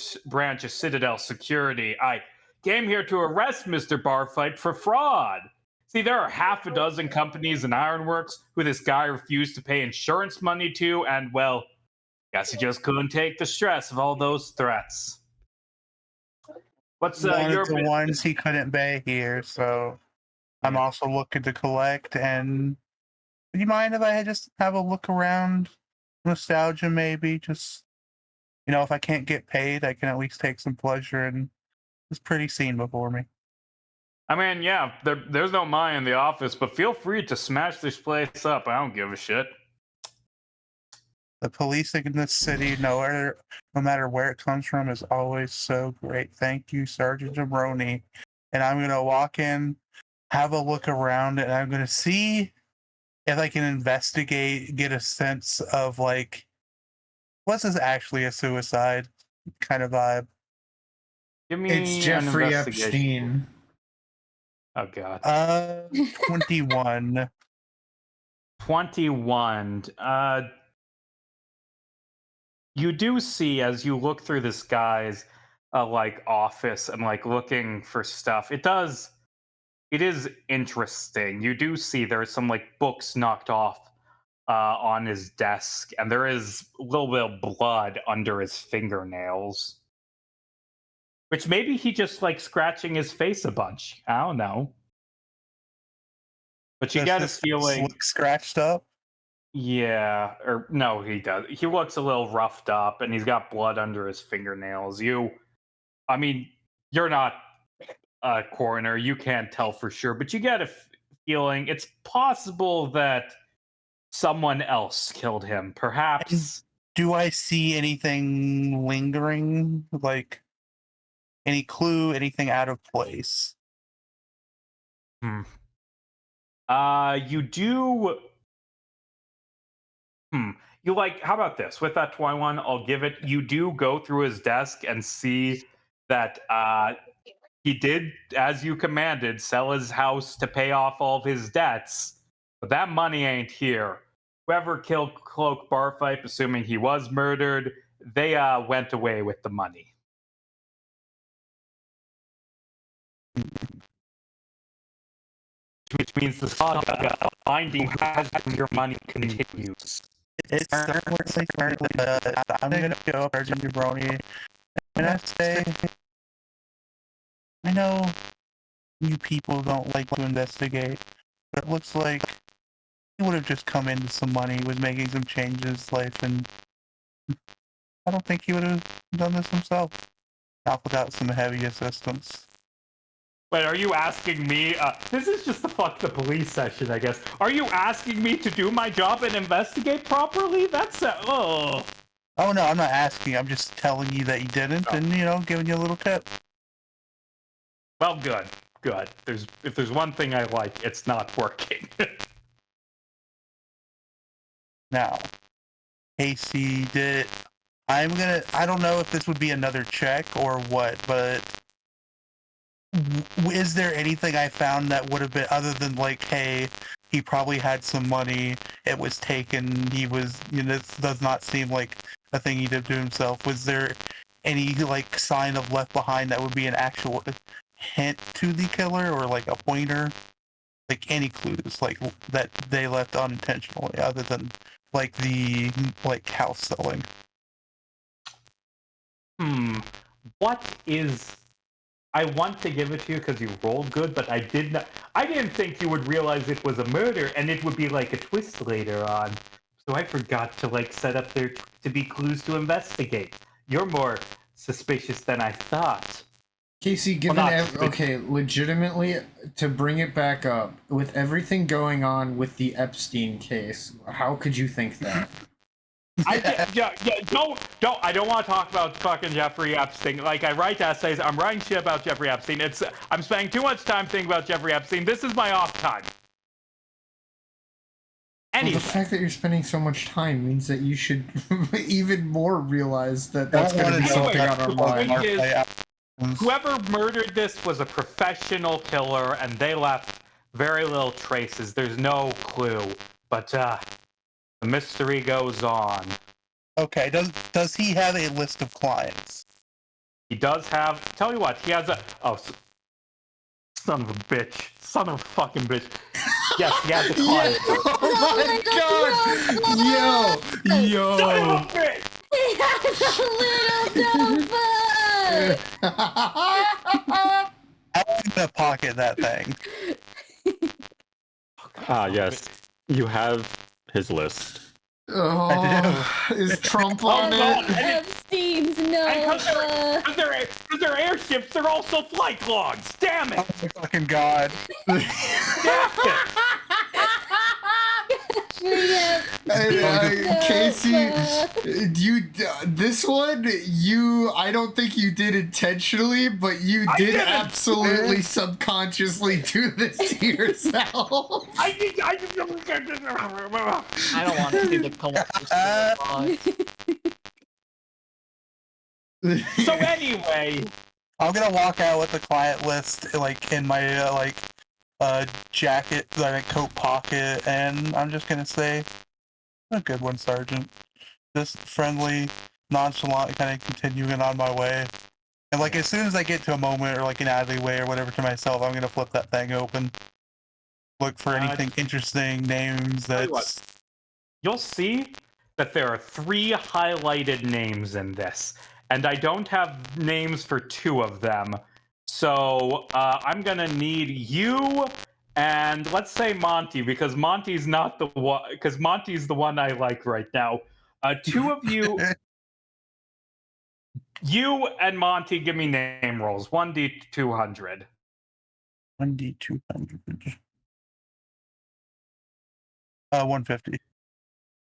Citadel Security. I came here to arrest Mr. Barfight for fraud. See, there are half a dozen companies in Ironworks who this guy refused to pay insurance money to, and well, guess he just couldn't take the stress of all those threats. What's One your of the business? ones he couldn't pay here, so I'm Yeah. also looking to collect. And would you mind if I just have a look around? Nostalgia, maybe. Just if I can't get paid, I can at least take some pleasure in this pretty scene before me. I mean, yeah, there's no money in the office, but feel free to smash this place up. I don't give a shit. The policing in this city, no matter where it comes from, is always so great. Thank you, Sergeant Jabroni. And I'm gonna walk in, have a look around, and I'm gonna see if I can investigate, get a sense of like, was this actually a suicide kind of vibe? Give me It's an Jeffrey investigation. Epstein. Oh god. 21. 21. You do see as you look through this guy's like office and like looking for stuff. It is interesting. You do see there's some like books knocked off on his desk, and there is a little bit of blood under his fingernails. Which maybe he just like scratching his face a bunch. I don't know. But you Does get a his face feeling, look scratched up? yeah, or no, he does. He looks a little roughed up, and he's got blood under his fingernails. I mean, you're not a coroner. You can't tell for sure, but you get a feeling it's possible that someone else killed him. Perhaps. Do I see anything lingering? Like any clue, anything out of place? You do. You like, how about this? With that 21, I'll give it. You do go through his desk and see that he did, as you commanded, sell his house to pay off all of his debts. But that money ain't here. Whoever killed Cloak Barfipe, assuming he was murdered, they went away with the money. Which means the saga of finding has your money continues. It currently does. I'm gonna go up to Jabroni and I say, I know you people don't like to investigate, but it looks like he would have just come into some money, was making some changes in his life, and I don't think he would have done this himself. Not without some heavy assistance. Wait, are you asking me? This is just the fuck the police session, I guess. Are you asking me to do my job and investigate properly? That's oh. Oh no, I'm not asking. I'm just telling you that you didn't, and giving you a little tip. Well, good. If there's one thing I like, it's not working. Now, Casey did. I don't know if this would be another check or what, but is there anything I found that would have been other than like, hey, he probably had some money, it was taken, he was, this does not seem like a thing he did to himself. Was there any like sign of left behind that would be an actual hint to the killer or like a pointer? Like any clues like that they left unintentionally other than like the house selling? What is... I want to give it to you because you rolled good, but I didn't think you would realize it was a murder and it would be like a twist later on. So I forgot to like set up there to be clues to investigate. You're more suspicious than I thought. Casey, legitimately, to bring it back up, with everything going on with the Epstein case, how could you think that? I don't want to talk about fucking Jeffrey Epstein. Like, I write essays, I'm writing shit about Jeffrey Epstein. I'm spending too much time thinking about Jeffrey Epstein. This is my off time. Anyway. Well, the fact that you're spending so much time means that you should even more realize that that's going to be something on our mind. Whoever murdered this was a professional killer, and they left very little traces. There's no clue, but the mystery goes on. Okay, does he have a list of clients? He does have... Tell you what, he has a... Oh, son of a bitch. Son of a fucking bitch. Yes, he has a client. Oh my god! Yo! Son of a bitch! He has a little dope. I'm gonna pocket that thing. Yes. You have his list. Oh, is Trump on it? Epstein's no. Because they're airships, they're also flight logs. Damn it! Oh my fucking god. Damn it! Casey, this one, I don't think you did intentionally, but you did absolutely subconsciously do this to yourself. I don't want to see the color. So anyway, I'm gonna walk out with the client list, like in my jacket, like coat pocket, and I'm just gonna say, "A good one, Sergeant." Just friendly, nonchalant, kind of continuing on my way. And like as soon as I get to a moment or like an alleyway or whatever to myself, I'm gonna flip that thing open, look for anything interesting, names that's. You'll see that there are 3 highlighted names in this, and I don't have names for 2 of them. So I'm gonna need you and let's say Monty, because Monty's not the one. Because Monty's the one I like right now. 2 of you, you and Monty, give me name rolls. 1d200. 1d200. 150.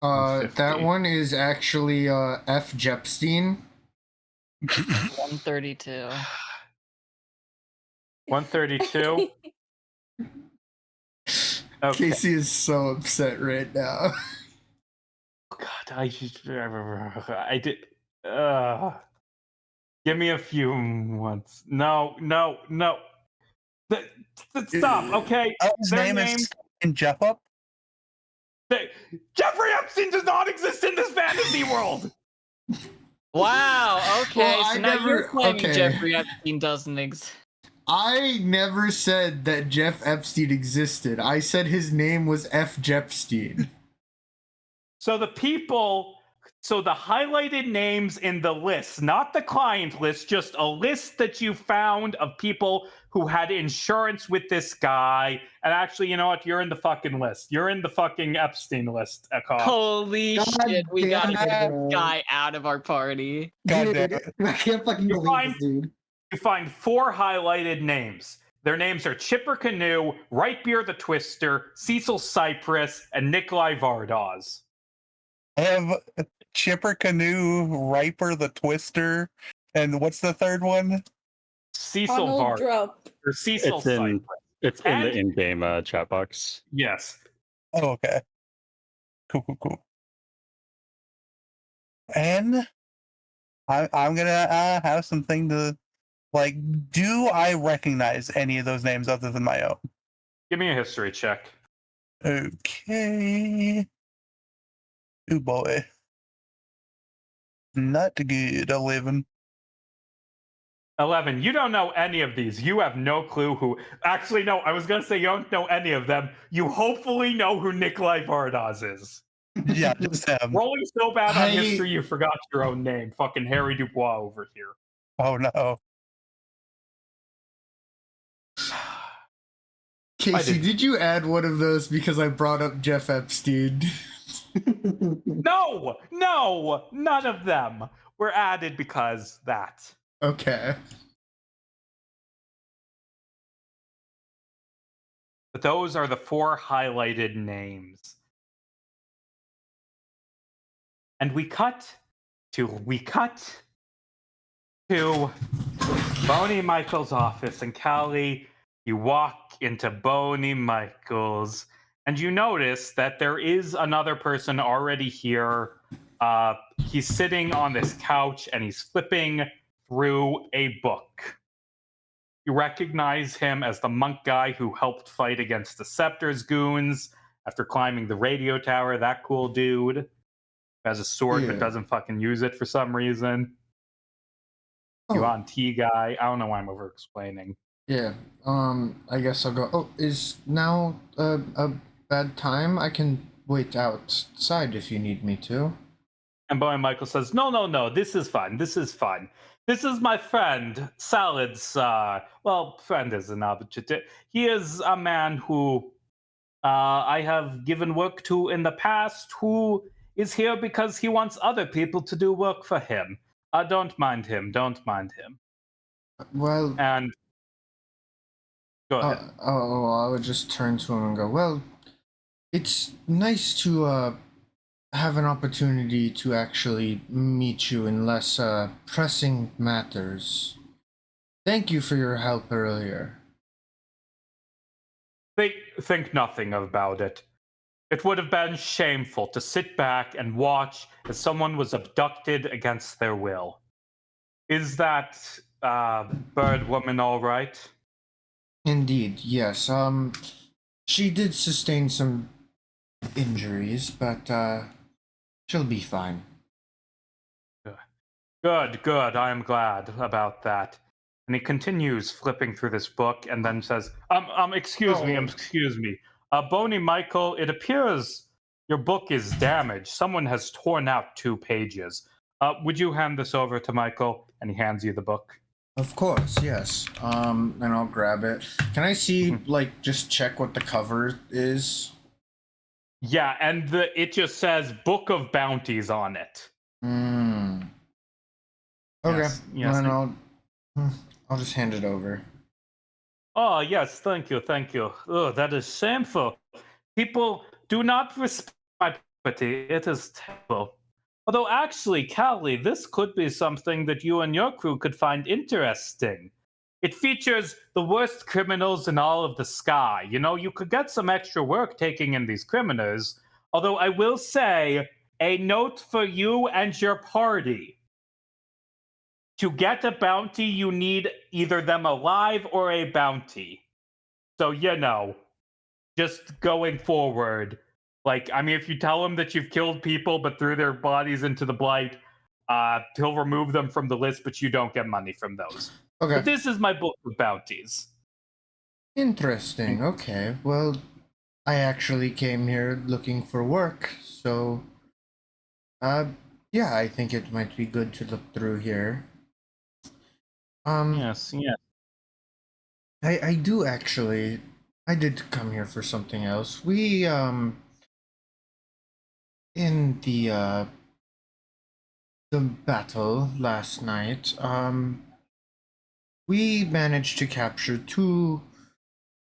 150. That one is actually F. Jepstein. 132. 132. Okay. Casey is so upset right now. God, I did. Give me a few months. No. Stop. Okay. Oh, his name is Jeff Up. Jeffrey Epstein does not exist in this fantasy world. Wow. Okay. Well, so now you're claiming Jeffrey Epstein doesn't exist. I never said that Jeff Epstein existed. I said his name was F. Jepstein. So the highlighted names in the list, not the client list, just a list that you found of people who had insurance with this guy. And actually, you know what? You're in the fucking list. You're in the fucking Epstein list, Eko. Holy God shit, we gotta damn get it, this bro. guy out of our party. God Dude, damn it. I can't fucking You're believe fine. this, dude. You find 4 highlighted names. Their names are Chipper Canoe, Rightbeer the Twister, Cecil Cypress, and Nikolai Vardoz. I have Chipper Canoe, Riper the Twister, and what's the third one? Cecil Donald Vardoz. Trump. Or Cecil It's in Cypress. it's in the And- in-game chat box. Yes. Oh, okay. Cool. And I'm gonna have something to like. Do I recognize any of those names other than my own? Give me a history check. Okay. Oh boy. Not good. 11. 11. You don't know any of these. You have no clue who. Actually, no, I was going to say you don't know any of them. You hopefully know who Nikolai Vardoz is. Yeah, just him. Rolling so bad on I- history, you forgot your own name. Fucking Harry Dubois over here. Oh no. Casey, did- did you add one of those because I brought up Jeff Epstein? No, none of them were added because that. Okay. But those are the 4 highlighted names. And we cut to Boney Michael's office. And Callie, you walk into Boney Michael's and you notice that there is another person already here. He's sitting on this couch and he's flipping through a book. You recognize him as the monk guy who helped fight against the Scepter's goons after climbing the radio tower. That cool dude who has a sword but Yeah. doesn't fucking use it for some reason. You on T guy. I don't know why I'm over explaining. Yeah. I guess I'll go. Oh, is now a bad time? I can wait outside if you need me to. And Bowie Michael says, No, this is fine. This is my friend, Salad's, friend is an object. He is a man who I have given work to in the past who is here because he wants other people to do work for him. Don't mind him. Well, And go ahead. I would just turn to him and go, well, it's nice to have an opportunity to actually meet you in less pressing matters. Thank you for your help earlier. Think nothing about it. It would have been shameful to sit back and watch as someone was abducted against their will. Is that bird woman all right? Indeed, yes. She did sustain some injuries, but she'll be fine. Good. I am glad about that. And he continues flipping through this book and then says, excuse me. Boney Michael, it appears your book is damaged. Someone has torn out 2 pages. Would you hand this over to Michael? And he hands you the book. Of course, yes. And I'll grab it. Can I see, just check what the cover is? Yeah, and it just says Book of Bounties on it. Okay, Yes. then I'll just hand it over. Oh, yes, thank you. Oh, that is shameful. People do not respect my property. It is terrible. Although, actually, Callie, this could be something that you and your crew could find interesting. It features the worst criminals in all of the sky. You know, you could get some extra work taking in these criminals. Although, I will say, a note for you and your party. To get a bounty, you need either them alive or a bounty. So, just going forward, if you tell him that you've killed people but threw their bodies into the blight, he'll remove them from the list, but you don't get money from those. Okay. But this is my book of bounties. Interesting. Okay. Well, I actually came here looking for work, so yeah, I think it might be good to look through here. Yes, yes. I do actually. I did come here for something else. We in the battle last night, we managed to capture 2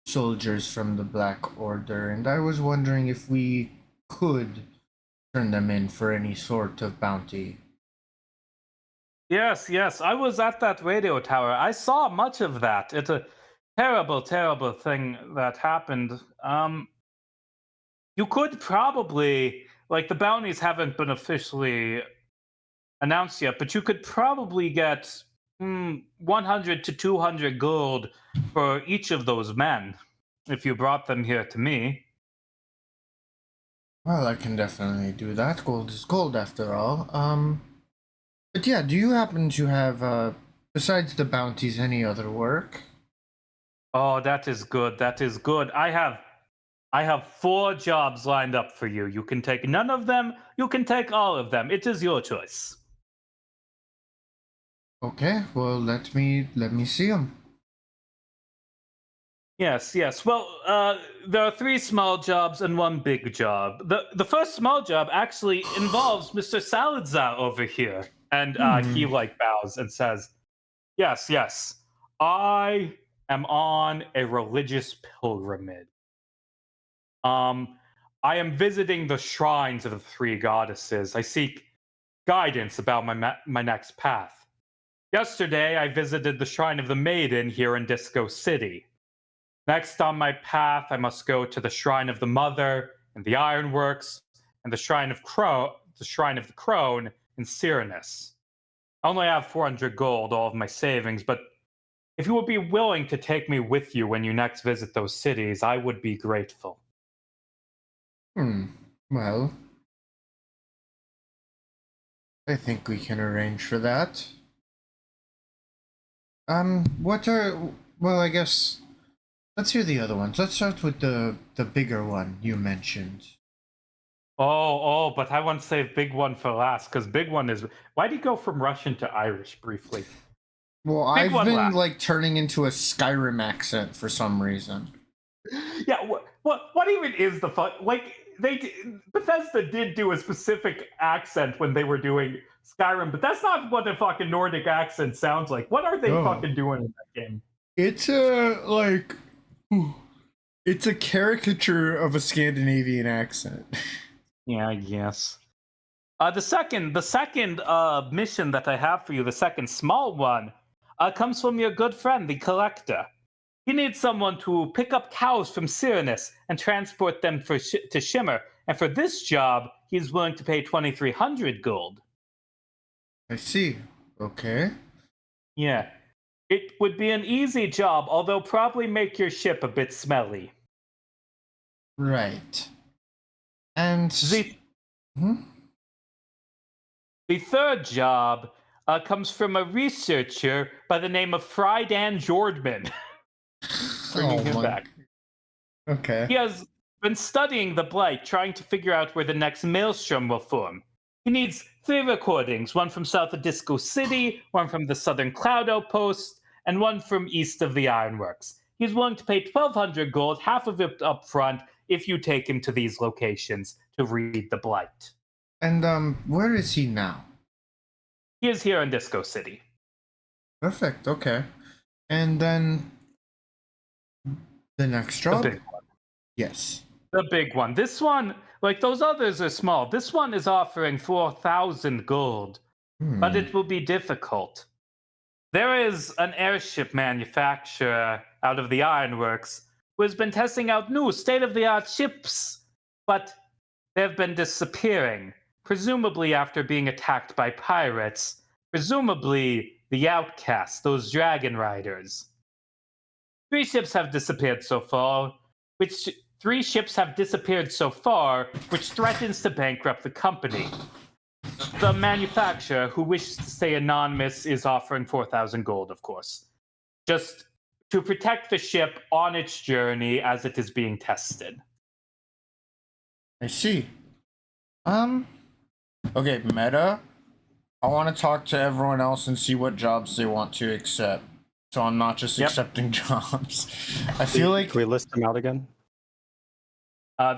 soldiers from the Black Order, and I was wondering if we could turn them in for any sort of bounty. Yes, yes. I was at that radio tower. I saw much of that. It's a terrible, terrible thing that happened. You could probably, like, the bounties haven't been officially announced yet, but you could probably get 100 to 200 gold for each of those men if you brought them here to me. Well, I can definitely do that. Gold is gold after all. But yeah, do you happen to have, besides the bounties, any other work? Oh, that is good. That is good. I have 4 jobs lined up for you. You can take none of them. You can take all of them. It is your choice. Okay, well, let me see them. Yes, yes. Well, there are 3 small jobs and 1 big job. The first small job actually involves Mr. Salazar over here, and he like bows and says, "Yes, yes. I am on a religious pilgrimage. I am visiting the shrines of the 3 goddesses. I seek guidance about my next path. Yesterday, I visited the shrine of the Maiden here in Disco City. Next on my path, I must go to the Shrine of the Mother and the Ironworks, and the Shrine of the Crone in Cyrenus. I only have 400 gold, all of my savings, but if you would be willing to take me with you when you next visit those cities, I would be grateful." Well, I think we can arrange for that. Well, I guess let's hear the other ones. Let's start with the bigger one you mentioned. Oh, but I want to save big one for last, because big one is. Why did you go from Russian to Irish briefly? Well, Big I've one been last. like turning into a Skyrim accent for some reason. Yeah, what even is the fun? Like, Bethesda did do a specific accent when they were doing Skyrim, but that's not what a fucking Nordic accent sounds like. What are they No. fucking doing in that game? It's it's a caricature of a Scandinavian accent. Yeah, yes. The second mission that I have for you, the second small one, comes from your good friend, the Collector. He needs someone to pick up cows from Cyrenus and transport them to Shimmer. And for this job, he's willing to pay 2,300 gold. I see. Okay. Yeah. It would be an easy job, although probably make your ship a bit smelly. Right. And The third job comes from a researcher by the name of Frydan Jordman. Bringing him back. Okay. He has been studying the Blight, trying to figure out where the next maelstrom will form. He needs 3 recordings, one from south of Disco City, one from the southern Cloud Outpost, and one from east of the Ironworks. He's willing to pay 1,200 gold, half of it up front, if you take him to these locations to read the Blight. And where is he now? He is here in Disco City. Perfect. Okay. And then the next job? The big one. Yes. The big one. This one, like those others are small. This one is offering 4,000 gold, but it will be difficult. There is an airship manufacturer out of the Ironworks who has been testing out new state-of-the-art ships, but they've been disappearing, presumably after being attacked by pirates, presumably the Outcasts, those dragon riders. 3 ships have disappeared so far, which threatens to bankrupt the company. The manufacturer, who wishes to stay anonymous, is offering 4,000 gold, of course. just to protect the ship on its journey as it is being tested. I see. Okay, Meta. I want to talk to everyone else and see what jobs they want to accept. So I'm not just Yep. accepting jobs. I feel like Can we list them out again?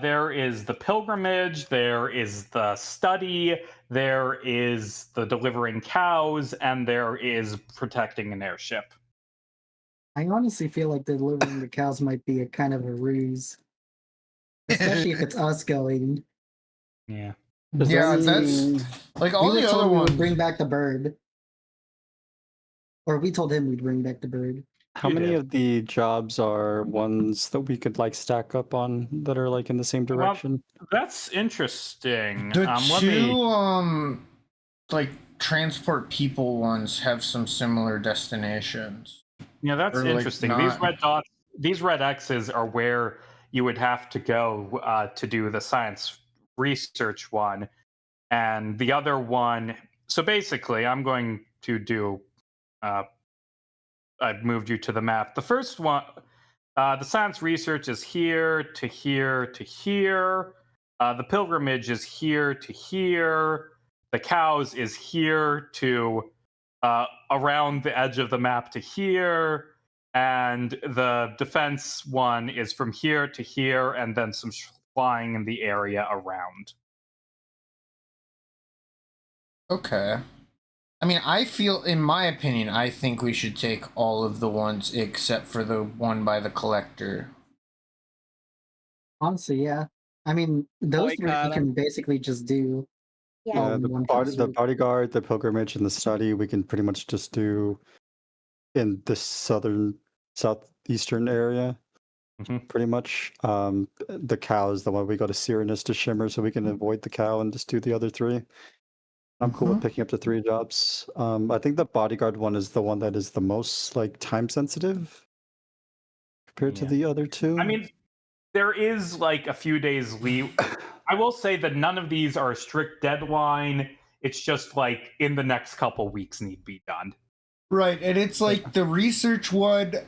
There is the pilgrimage, there is the study, there is the delivering cows, and there is protecting an airship. I honestly feel like delivering the cows might be a kind of a ruse, especially if it's us going. Yeah. Is there yeah, any- that's like all We the were other told we ones. would bring back the bird, or we told him we'd bring back the bird. How You many did. of the jobs are ones that we could like stack up on that are like in the same Well, direction? that's interesting. The Let me. two like transport people ones have some similar destinations. Yeah, that's Or, like, interesting. not. These red dots, these red X's are where you would have to go to do the science research one, and the other one. So basically, I'm going to do. I've moved you to the map. The first one, the science research is here to here to here. The pilgrimage is here to here. The cows is here to around the edge of the map to here. And the defense one is from here to here, and then some flying in the area around. Okay. I mean, I feel, in my opinion, I think we should take all of the ones except for the one by the collector. Honestly, yeah. I mean, those three Boycott we 'em. can basically just do. Yeah. all in the, one fell the swoop. bodyguard, the pilgrimage, and the study we can pretty much just do in the southeastern area. Mhm. Pretty much. The cow is the one we go to Cyrenus to Shimmer, so we can avoid the cow and just do the other three. I'm cool with picking up the 3 jobs. I think the bodyguard one is the one that is the most like time sensitive compared to Yeah. the other 2. I mean, there is like a few days leave. I will say that none of these are a strict deadline. It's just like in the next couple weeks need be done. Right, and it's like the research one, 2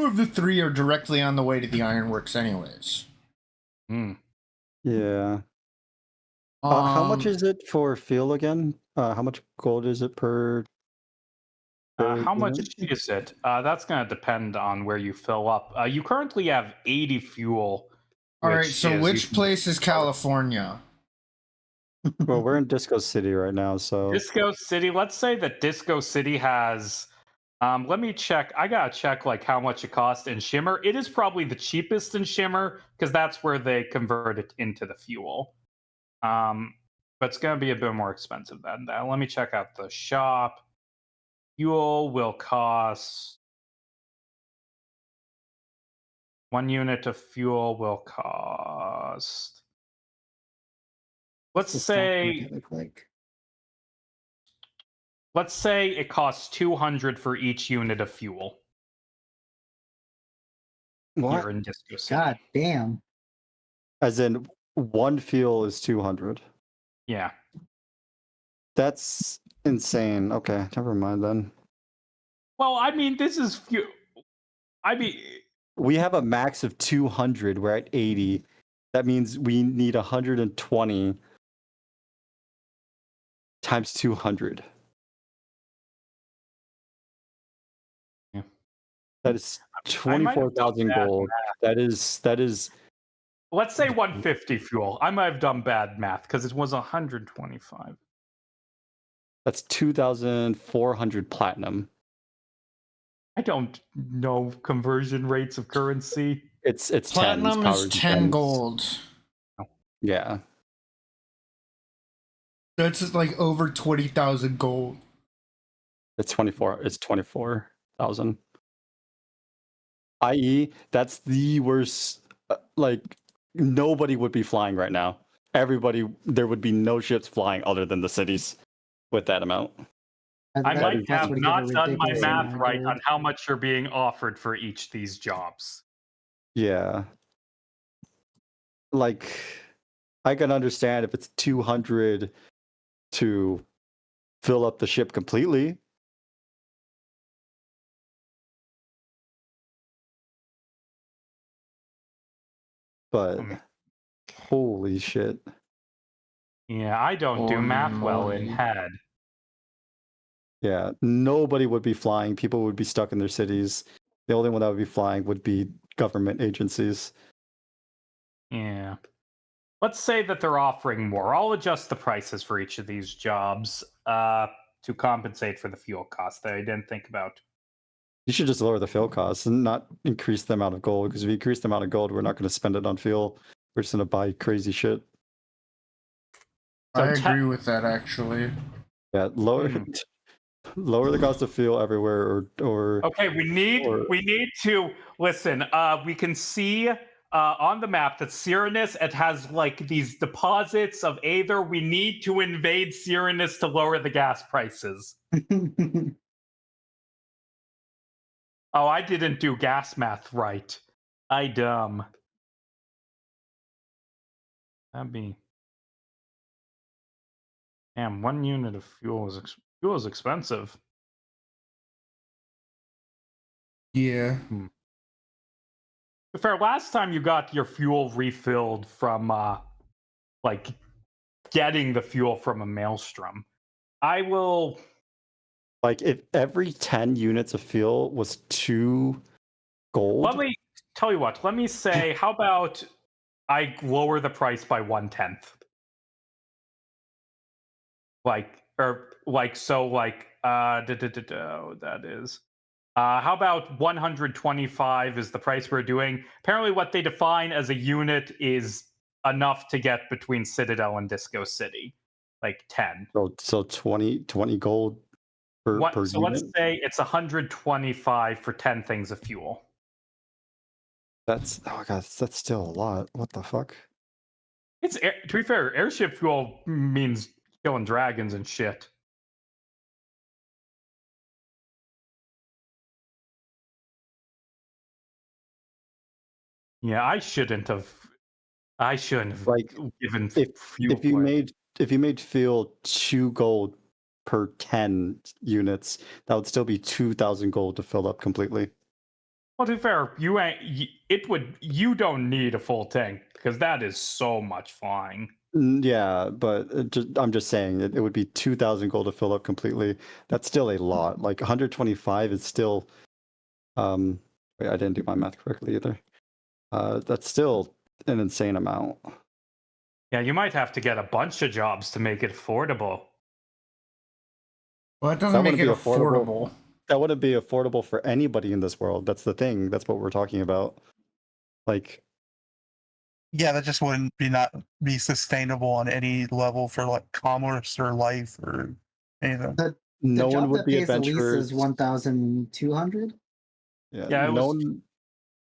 of the 3 are directly on the way to the ironworks anyways. Yeah. How much is it for fuel again? How much gold is it per? How much unit? is it? That's going to depend on where you fill up. You currently have 80 fuel. Alright, so which using- place is California? Well, we're in Disco City right now, so Disco City. Let's say that Disco City has. Let me check. I gotta check like how much it costs in Shimmer. It is probably the cheapest in Shimmer because that's where they convert it into the fuel. But it's gonna be a bit more expensive than that. Let me check out the shop. Fuel will cost 1 unit of fuel will cost. Let's What's the stock say market look like? it costs 200 for each unit of fuel here what? in Disco City. God damn. As in one fuel is 200. Yeah. That's insane. Okay, never mind then. Well, I mean, this is fuel. I mean, We have a max of 200. We're at 80. That means we need 120 times 200. Yeah. That is I might have done 24,000 bad gold. That is let's say 150 fuel. I might have done bad math because it was 125. that's 2,400 platinum. I don't know conversion rates of currency. It's Platinum tens, is powers 10 tens. gold. Yeah. That's like over 20,000 gold. It's 24. It's 24,000. I.e., that's the worst. Like nobody would be flying right now. There would be no ships flying other than the cities with that amount. I might That's have would give not a done my ridiculous math amount of right gold. on how much you're being offered for each these jobs. Yeah. Like, I can understand if it's 200 to fill up the ship completely. but Hmm. holy shit. Yeah, I don't do Holy math well in moly. head. Yeah, nobody would be flying. People would be stuck in their cities. The only one that would be flying would be government agencies. Yeah. Let's say that they're offering more. I'll adjust the prices for each of these jobs to compensate for the fuel cost that I didn't think about. You should just lower the fuel costs and not increase the amount of gold. Because if you increase the amount of gold, we're not going to spend it on fuel. We're just going to buy crazy shit. So I agree with that, actually. Yeah, lower Hmm. lower the cost of fuel everywhere, or Okay, we need to listen. We can see on the map that Cyranus, it has like these deposits of Aether. We need to invade Cyranus to lower the gas prices. Oh, I didn't do gas math right. I dumb. That'd be. Damn, 1 unit of fuel is expensive. Yeah. Fair. Last time you got your fuel refilled from like getting the fuel from a maelstrom. I will. like if every 10 units of fuel was 2 gold. Let me tell you what. Let me say, how about I lower the price by 1/10? That is. How about 125 is the price we're doing? Apparently, what they define as a unit is enough to get between Citadel and Disco City, like 10. So 20 gold per So unit. let's say it's 125 for 10 things of fuel. That's that's still a lot. What the fuck? To be fair, airship fuel means killing dragons and shit. Yeah, I shouldn't have Like, given if fuel. if you made fuel 2 gold per 10 units, that would still be 2,000 gold to fill up completely. Well, to be fair, you don't need a full tank because that is so much flying. Yeah, but I'm just saying it would be 2,000 gold to fill up completely. That's still a lot. Like 125 is still. Wait, I didn't do my math correctly either. That's still an insane amount. Yeah, you might have to get a bunch of jobs to make it affordable. Well, that doesn't That make wouldn't it be affordable. affordable. That wouldn't be affordable for anybody in this world. That's the thing. That's what we're talking about. Like, Yeah, that just wouldn't not be sustainable on any level for like commerce or life or anything. The no one job would that be pays the least adventurers. is 1,200. Yeah,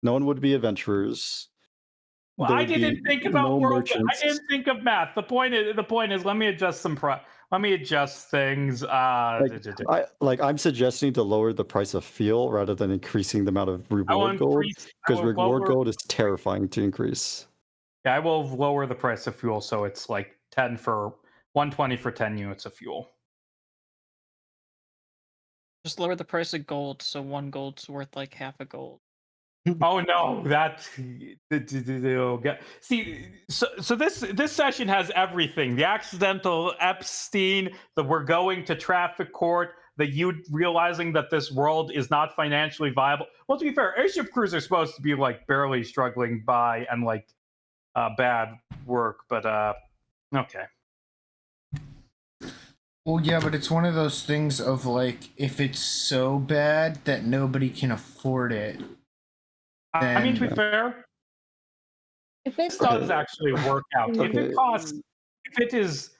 no one would be adventurers. Well, There I would be didn't think about no world. I merchants. didn't think of math. The point is, let me adjust let me adjust things. I'm suggesting to lower the price of fuel rather than increasing the amount of I will reward gold, increase. I because will reward lower. gold is terrifying to increase. Yeah, I will lower the price of fuel so it's like 120 for 10 units of fuel. Just lower the price of gold, so 1 gold's worth like half a gold. Oh no, see. So this session has everything: the accidental Epstein, the we're going to traffic court, the you realizing that this world is not financially viable. Well, to be fair, airship crews are supposed to be like barely struggling by and like bad work, but okay. Well, yeah, but it's one of those things of like, if it's so bad that nobody can afford it. I mean, to be Then- fair, If this it's does actually work out. If Okay. if it is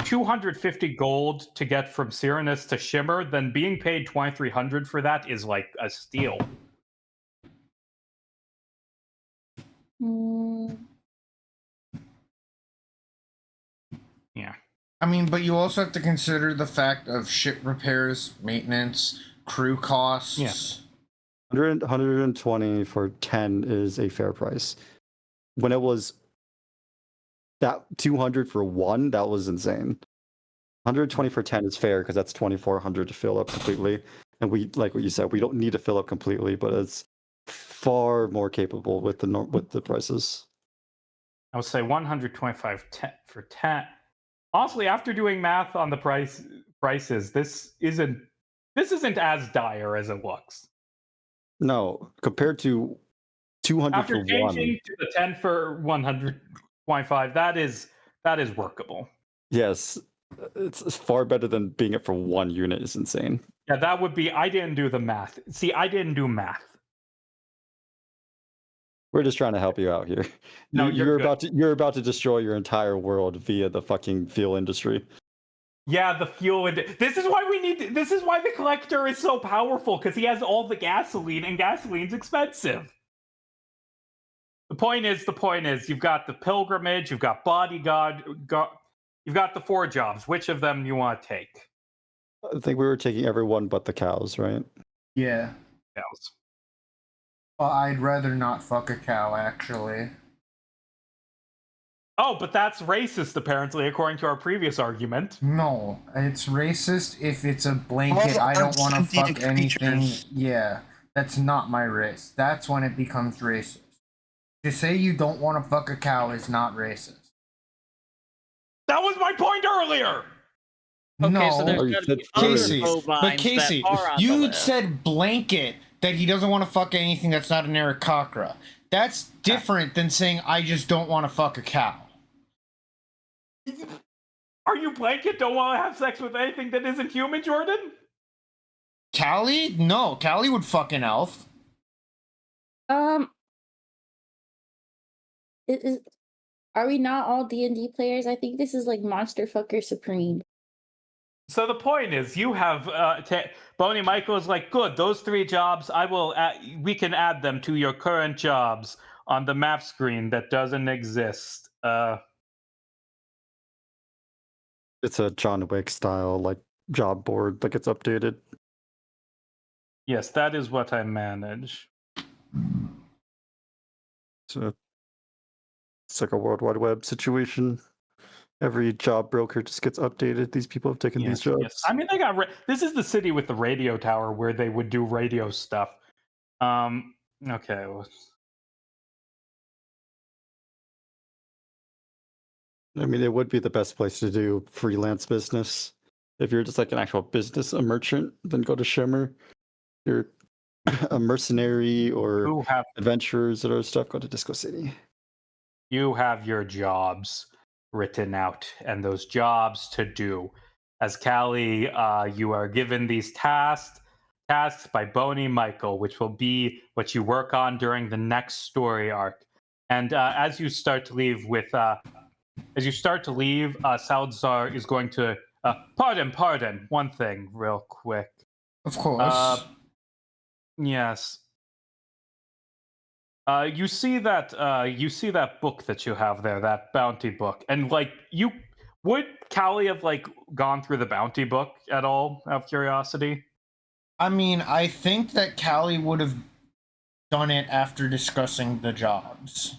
250 gold to get from Cyranus to Shimmer, then being paid 2,300 for that is like a steal. Mm, Yeah. I mean, but you also have to consider the fact of ship repairs, maintenance, crew costs. Yeah. 120 for 10 is a fair price. When it was that 200 for 1, that was insane. 120 for 10 is fair because that's 2,400 to fill up completely. And we, like what you said, we don't need to fill up completely, but it's far more capable with the prices. I would say 125 for 10. Honestly, after doing math on the prices, this isn't as dire as it looks. No, compared to 200 After for changing one. to the 10 for 125, that is workable. Yes, it's far better than being it for one unit. Is insane. Yeah, that would be. I didn't do the math. See, I didn't do math. We're just trying to help you out here. No, you're you're about to destroy your entire world via the fucking fuel industry. Yeah, the fuel. This is why we need. This is why the collector is so powerful, because he has all the gasoline, and gasoline's expensive. The point is, you've got the pilgrimage, you've got bodyguard, you've got the 4 jobs. Which of them you want to take? I think we were taking everyone but the cows, right? Yeah. Cows. Well, I'd rather not fuck a cow, actually. Oh, but that's racist, apparently, according to our previous argument. No, it's racist if it's a blanket. I don't want to fuck anything. Yeah, that's not my race. That's when it becomes racist. To say you don't want to fuck a cow is not racist. That was my point earlier! Okay, no, so there's gotta be other Casey, bovines but Casey, that are on the you list. said blanket that he doesn't want to fuck anything that's not an Aarakocra. That's different than saying I just don't want to fuck a cow. Are you blanket? Don't want to have sex with anything that isn't human, Jordan? Callie? No, Callie would fuck an elf. Are we not all D&D players? I think this is like Monster Fucker Supreme. So the point is, you have Boney Michael is like, good. Those 3 jobs, we can add them to your current jobs on the map screen that doesn't exist. It's a John Wick style like job board that gets updated. Yes, that is what I manage. So it's like a World Wide Web situation. Every job broker just gets updated. These people have taken these jobs. Yes. I mean, they got. This is the city with the radio tower where they would do radio stuff. Okay. I mean, it would be the best place to do freelance business. If you're just like an actual business, a merchant, then go to Shimmer. If you're a mercenary or adventurers or stuff, go to Disco City. You have your jobs written out and those jobs to do. As Callie, you are given these tasks by Boney Michael, which will be what you work on during the next story arc. And as you start to leave Salazar is going to pardon, one thing real quick. Of course. Yes. You see that book that you have there, that bounty book, and like would Callie have like gone through the bounty book at all out of curiosity? I mean, I think that Callie would have done it after discussing the jobs.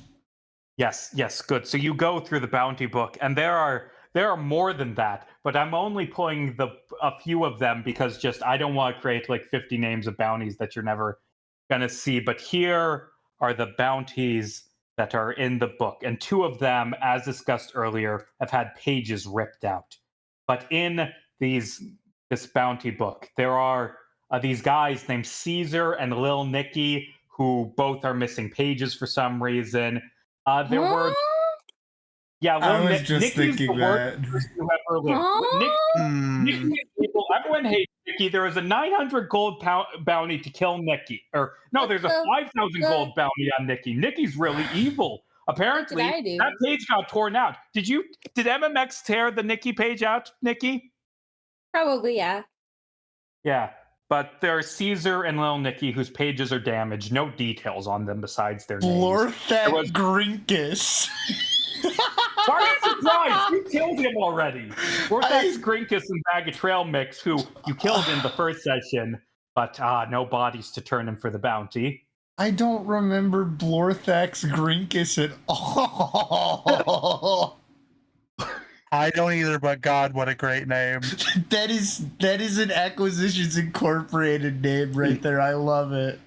Yes, good. So you go through the bounty book, and there are more than that, but I'm only pulling a few of them because just I don't want to create like 50 names of bounties that you're never gonna see. But here are the bounties that are in the book, and 2 of them, as discussed earlier, have had pages ripped out. But in this bounty book, there are these guys named Caesar and Lil Nicky who both are missing pages for some reason. There were. Yeah, I was just Nikki's thinking the worst person who ever lived. Nikki, everyone hates Nikki. There is a 900 gold bounty to kill Nikki. Or no, there's a 5,000 gold bounty on Nikki. Nikki's really evil. Apparently, that page got torn out. Did MMX tear the Nikki page out, Nikki? Probably, yeah. Yeah. But there are Caesar and Lil Nicky whose pages are damaged. No details on them besides their names. Blorthat Grinkus. Why are you surprised? You killed him already. Blorthat Grinkus and Bag of Trail Mix, who you killed in the first session, but no bodies to turn him for the bounty. I don't remember Blorthax Grinkus at all. I don't either, but God, what a great name. That is an Acquisitions Incorporated name right there. I love it.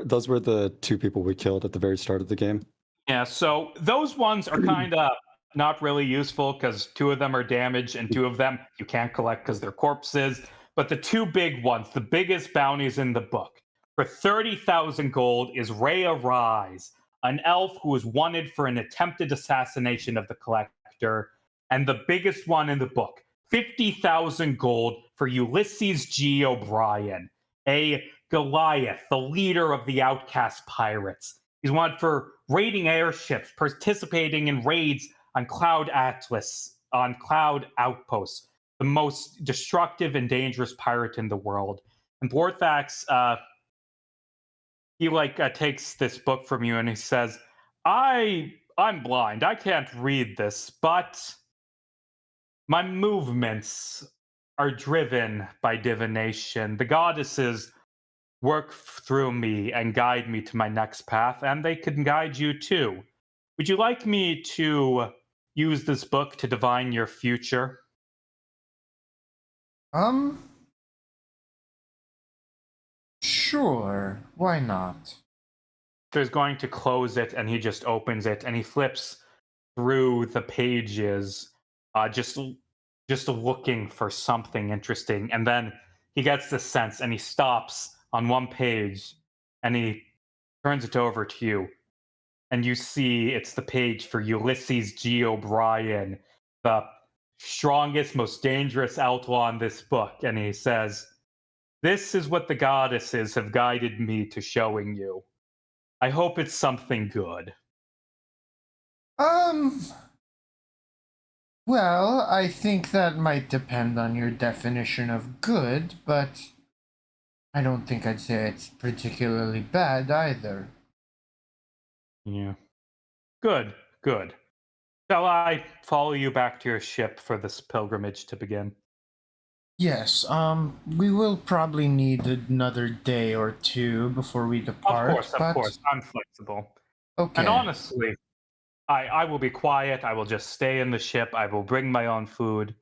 Those were the 2 people we killed at the very start of the game. Yeah, so those ones are kind of not really useful because 2 of them are damaged and 2 of them you can't collect because they're corpses. But the 2 big ones, the biggest bounties in the book, for 30,000 gold is Rhea Rise, an elf who was wanted for an attempted assassination of the collector. And the biggest one in the book, 50,000 gold for Ulysses G. O'Brien, a Goliath, the leader of the outcast pirates. He's wanted for raiding airships, participating in raids on Cloud Atlas, on Cloud Outposts, the most destructive and dangerous pirate in the world. And Borthax, he takes this book from you and he says, I'm blind. I can't read this, but my movements are driven by divination. The goddesses work through me and guide me to my next path, and they can guide you too. Would you like me to use this book to divine your future? Sure. Why not? There's going to close it, and he just opens it, and he flips through the pages, just looking for something interesting, and then he gets the sense, and he stops on one page, and he turns it over to you, and you see it's the page for Ulysses G. O'Brien, the strongest, most dangerous outlaw in this book, and he says, "This is what the goddesses have guided me to showing you. I hope it's something good." Um, well, I think that might depend on your definition of good, but I don't think I'd say it's particularly bad either. Yeah. Good, good. Shall I follow you back to your ship for this pilgrimage to begin? Yes, we will probably need another day or two before we depart, Of but course, I'm flexible. okay. And honestly, I will be quiet. I will just stay in the ship. I will bring my own food.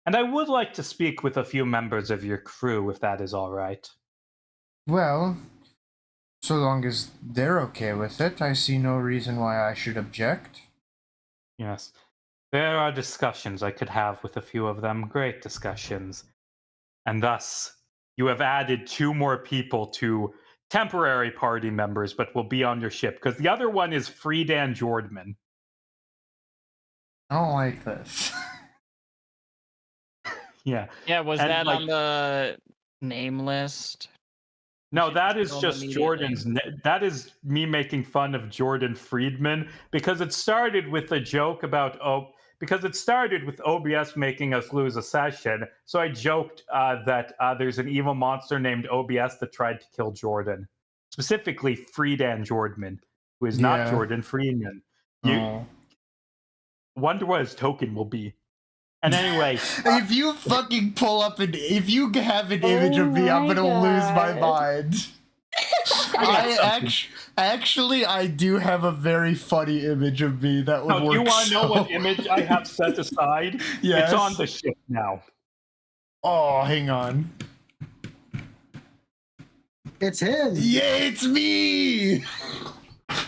And I would like to speak with a few members of your crew, if that is all right. Well, so long as they're okay with it, I see no reason why I should object. Yes. There are discussions I could have with a few of them, great discussions. And thus, you have added 2 more people to temporary party members, but will be on your ship, because the other one is Friedan Jordman. I don't like this. Yeah. Yeah, was And, that like- on the name list? No, Should that just is kill him just immediately. Jordan's. That is me making fun of Jordan Friedman because it started with a joke about because it started with OBS making us lose a session. So I joked that there's an evil monster named OBS that tried to kill Jordan, specifically Friedan Jordman, who is not Yeah. Jordan Friedman. You Oh. wonder what his token will be. And anyway, If you fucking pull up if you have an image Oh of me, I'm my gonna lose my God. mind. I do have a very funny image of me that would no, work. you want to know so what image I have set aside? Yes. It's on the ship now. Oh, hang on. It's him. Yeah, it's me.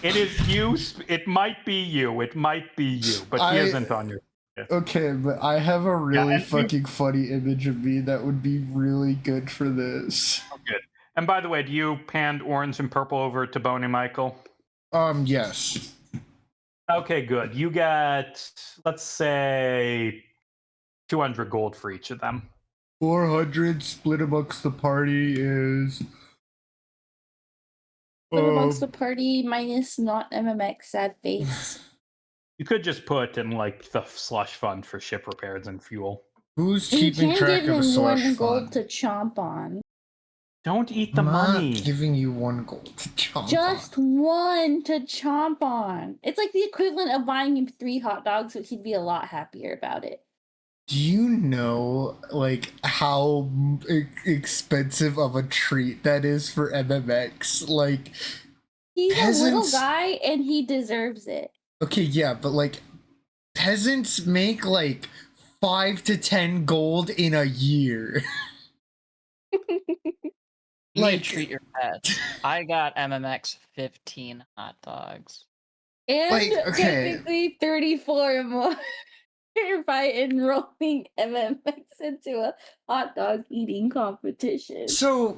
It is you. It might be you. It might be you, but he isn't on your. Okay, but I have a really and you- fucking funny image of me that would be really good for this. Oh, good. And by the way, do you hand orange and purple over to Boney Michael? Yes. Okay, good. You get, let's say, 200 gold for each of them. 400 split amongst the party is. What amongst the party minus not MMX sad face? You could just put in like the slush fund for ship repairs and fuel. Who's You keeping can track give of a him slush 1 gold fund? to chomp on. Don't eat the I'm not money. giving you 1 gold to chomp Just on. 1 to chomp on. It's like the equivalent of buying him 3 hot dogs, which he'd be a lot happier about it. Do you know, like, how expensive of a treat that is for MMX? Like, He's Peasants- a little guy and he deserves it. okay, yeah, but, like, peasants make, like, 5 to 10 gold in a year. You Like- need to treat your pets. I got MMX 15 hot dogs. And Like, okay. technically 34 more by enrolling MMX into a hot dog eating competition. So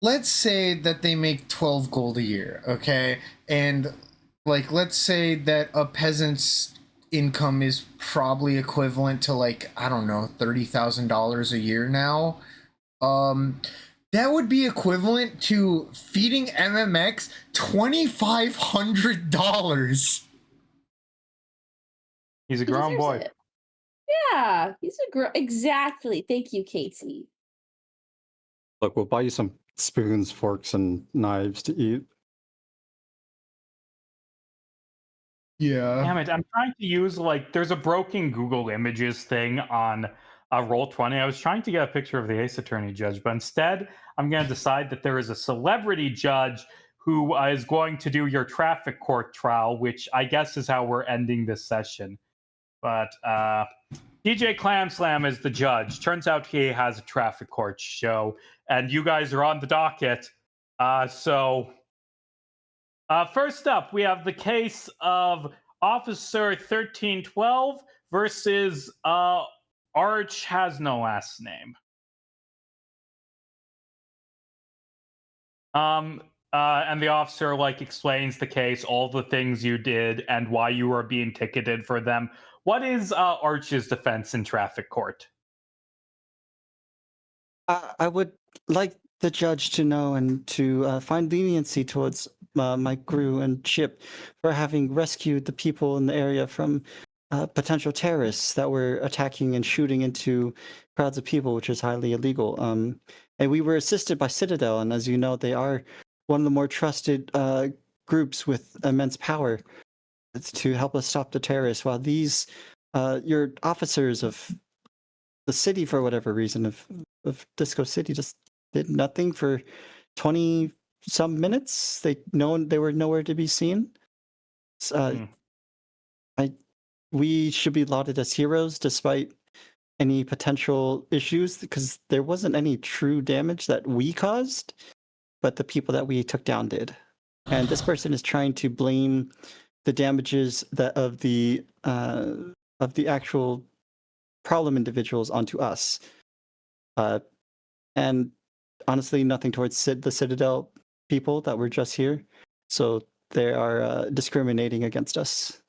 let's say that they make 12 gold a year, okay? And like let's say that a peasant's income is probably equivalent to like, I don't know, $30,000 a year now. That would be equivalent to feeding MMX $2,500. He's a He grown deserves boy. it. Yeah, he's a girl. Exactly. Thank you, Casey. Look, we'll buy you some spoons, forks, and knives to eat. Yeah. Damn it! I'm trying to use like there's a broken Google Images thing on Roll20. I was trying to get a picture of the Ace Attorney judge, but instead I'm going to decide that there is a celebrity judge who is going to do your traffic court trial, which I guess is how we're ending this session. But DJ Clam Slam is the judge. Turns out he has a traffic court show, and you guys are on the docket. First up, we have the case of Officer 1312 versus Arch has no last name. And the officer like explains the case, all the things you did, and why you were being ticketed for them. What is Arch's defense in traffic court? I would like the judge to know and to find leniency towards my crew and ship for having rescued the people in the area from potential terrorists that were attacking and shooting into crowds of people, which is highly illegal. And we were assisted by Citadel, and as you know, they are one of the more trusted groups with immense power to help us stop the terrorists. While these, your officers of the city, for whatever reason, of Disco City, just did nothing for 20 some minutes. They were nowhere to be seen. We should be lauded as heroes despite any potential issues, because there wasn't any true damage that we caused, but the people that we took down did. And this person is trying to blame the damages that of the actual problem individuals onto us. And honestly, nothing towards the Citadel people that were just here. So they are discriminating against us.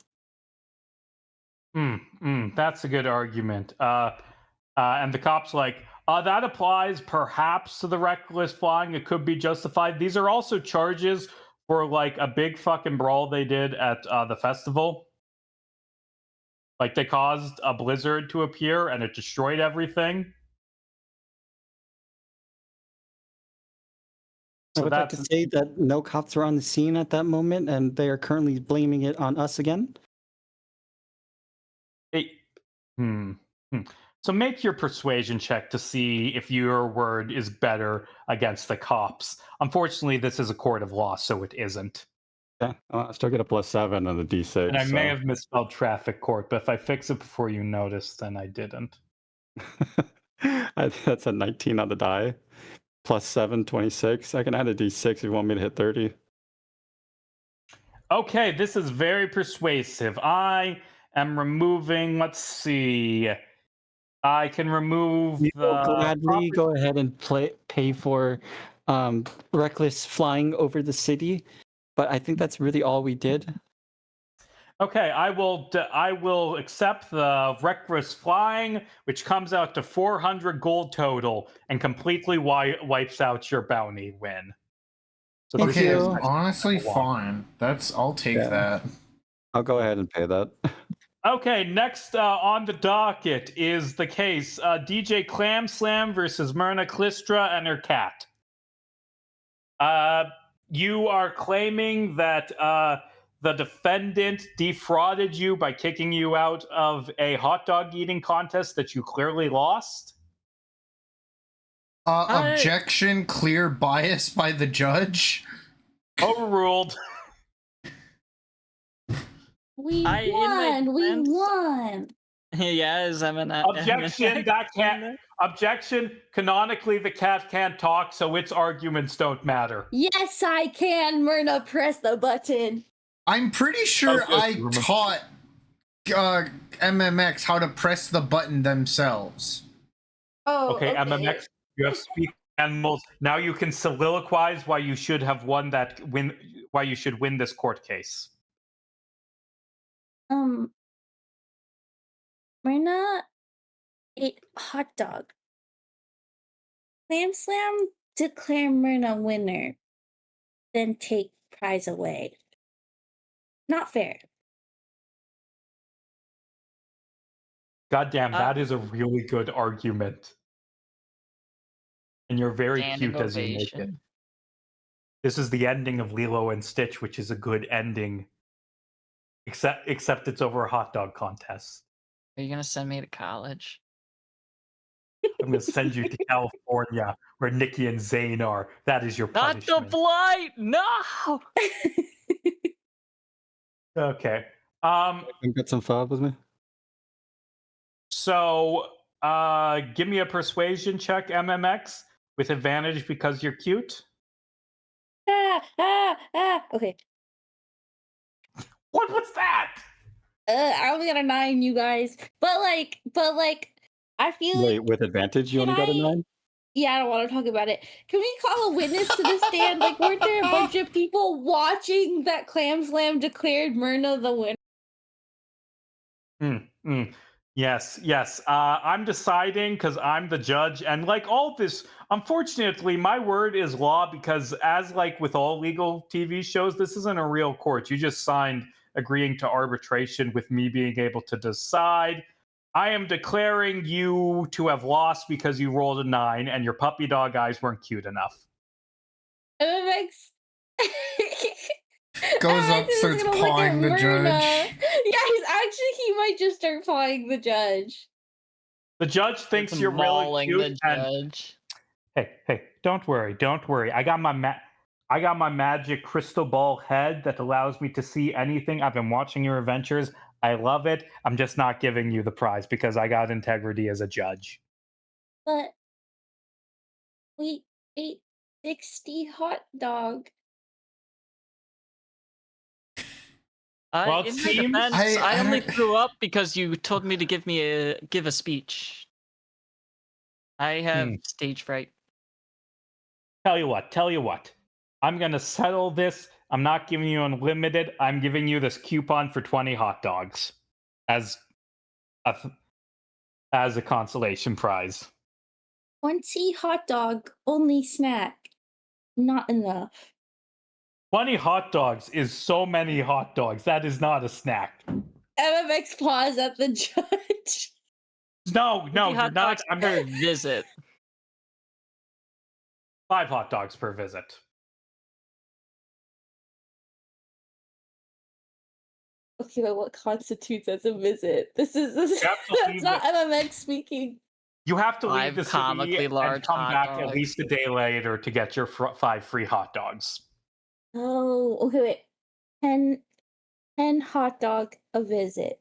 That's a good argument. And the cop's like, that applies perhaps to the reckless flying. It could be justified. These are also charges for like a big fucking brawl they did at the festival. Like they caused a blizzard to appear and it destroyed everything. I would like to say that no cops were on the scene at that moment, and they are currently blaming it on us again. So make your persuasion check to see if your word is better against the cops. Unfortunately, this is a court of law, so it isn't. Okay, I still get a +7 on the D6. And I may have misspelled traffic court, but if I fix it before you notice, then I didn't. That's a 19 on the die. +7, 26. I can add a D6 if you want me to hit 30. Okay, this is very persuasive. I am removing, let's see. I can remove will gladly go ahead and pay for reckless flying over the city, but I think that's really all we did. Okay, I will accept the reckless flying, which comes out to 400 gold total and completely wipes out your bounty win. So okay, honestly, fine. I'll take that. I'll go ahead and pay that. Okay, next on the docket is the case DJ Clam Slam versus Myrna Clistra and her cat. You are claiming that the defendant defrauded you by kicking you out of a hot dog eating contest that you clearly lost? Objection, clear bias by the judge. Overruled. We won. Yes, I'm an objection. That can't. Objection. Canonically, the cat can't talk, so its arguments don't matter. Yes, I can. Myrna, press the button. I'm pretty sure Oh, I good. taught MMX how to press the button themselves. Oh, Okay, MMX, you have speak animals. Now you can soliloquize why you should have why you should win this court case. Myrna ate hot dog. Clam Slam declare Myrna winner, then take prize away. Not fair. Goddamn, that is a really good argument. And you're very Standing cute as you make it. ovation. This is the ending of Lilo and Stitch, which is a good ending. Except it's over a hot dog contest. Are you gonna send me to college? I'm going to send you to California, where Nikki and Zane are. That is your Not punishment. the blight! No! Okay. Can get some fob with me. So, give me a persuasion check, MMX, with advantage because you're cute. Okay. What was that? I only got a 9, you guys. But like, I feel Wait, like, with advantage, you only got a 9? yeah, I don't want to talk about it. Can we call a witness to the stand? Like, weren't there a bunch of people watching that Clam Slam declared Myrna the winner? Yes. I'm deciding because I'm the judge, and like all this, unfortunately, my word is law because, as like with all legal TV shows, this isn't a real court. You just signed agreeing to arbitration with me being able to decide. I am declaring you to have lost because you rolled a 9 and your puppy dog eyes weren't cute enough. MMX Goes up, MMX is starts gonna look at pawing the Myrna. judge. Yeah, he might just start pawing the judge. The judge thinks you're really Mauling cute. the And judge. hey, don't worry. I got my magic crystal ball head that allows me to see anything. I've been watching your adventures. I love it. I'm just not giving you the prize because I got integrity as a judge. But we ate 60 hot dog. Well, it In my seems- defense, I I only don't- threw up because you told me to give a speech. I have stage fright. Tell you what. I'm going to settle this. I'm not giving you unlimited. I'm giving you this coupon for 20 hot dogs as a consolation prize. 20 hot dog, only snack. Not enough. 20 hot dogs is so many hot dogs. That is not a snack. MMX paws at the judge. No, 50 you're hot not. dogs per visit. 5 hot dogs per visit. Okay, but what constitutes as a visit? This is have to that's leave not MMX speaking. You have to leave 5 the city comically and large come hot back at dogs. least a day later to get your 5 free hot dogs. Oh, okay, wait. 10 hot dog a visit.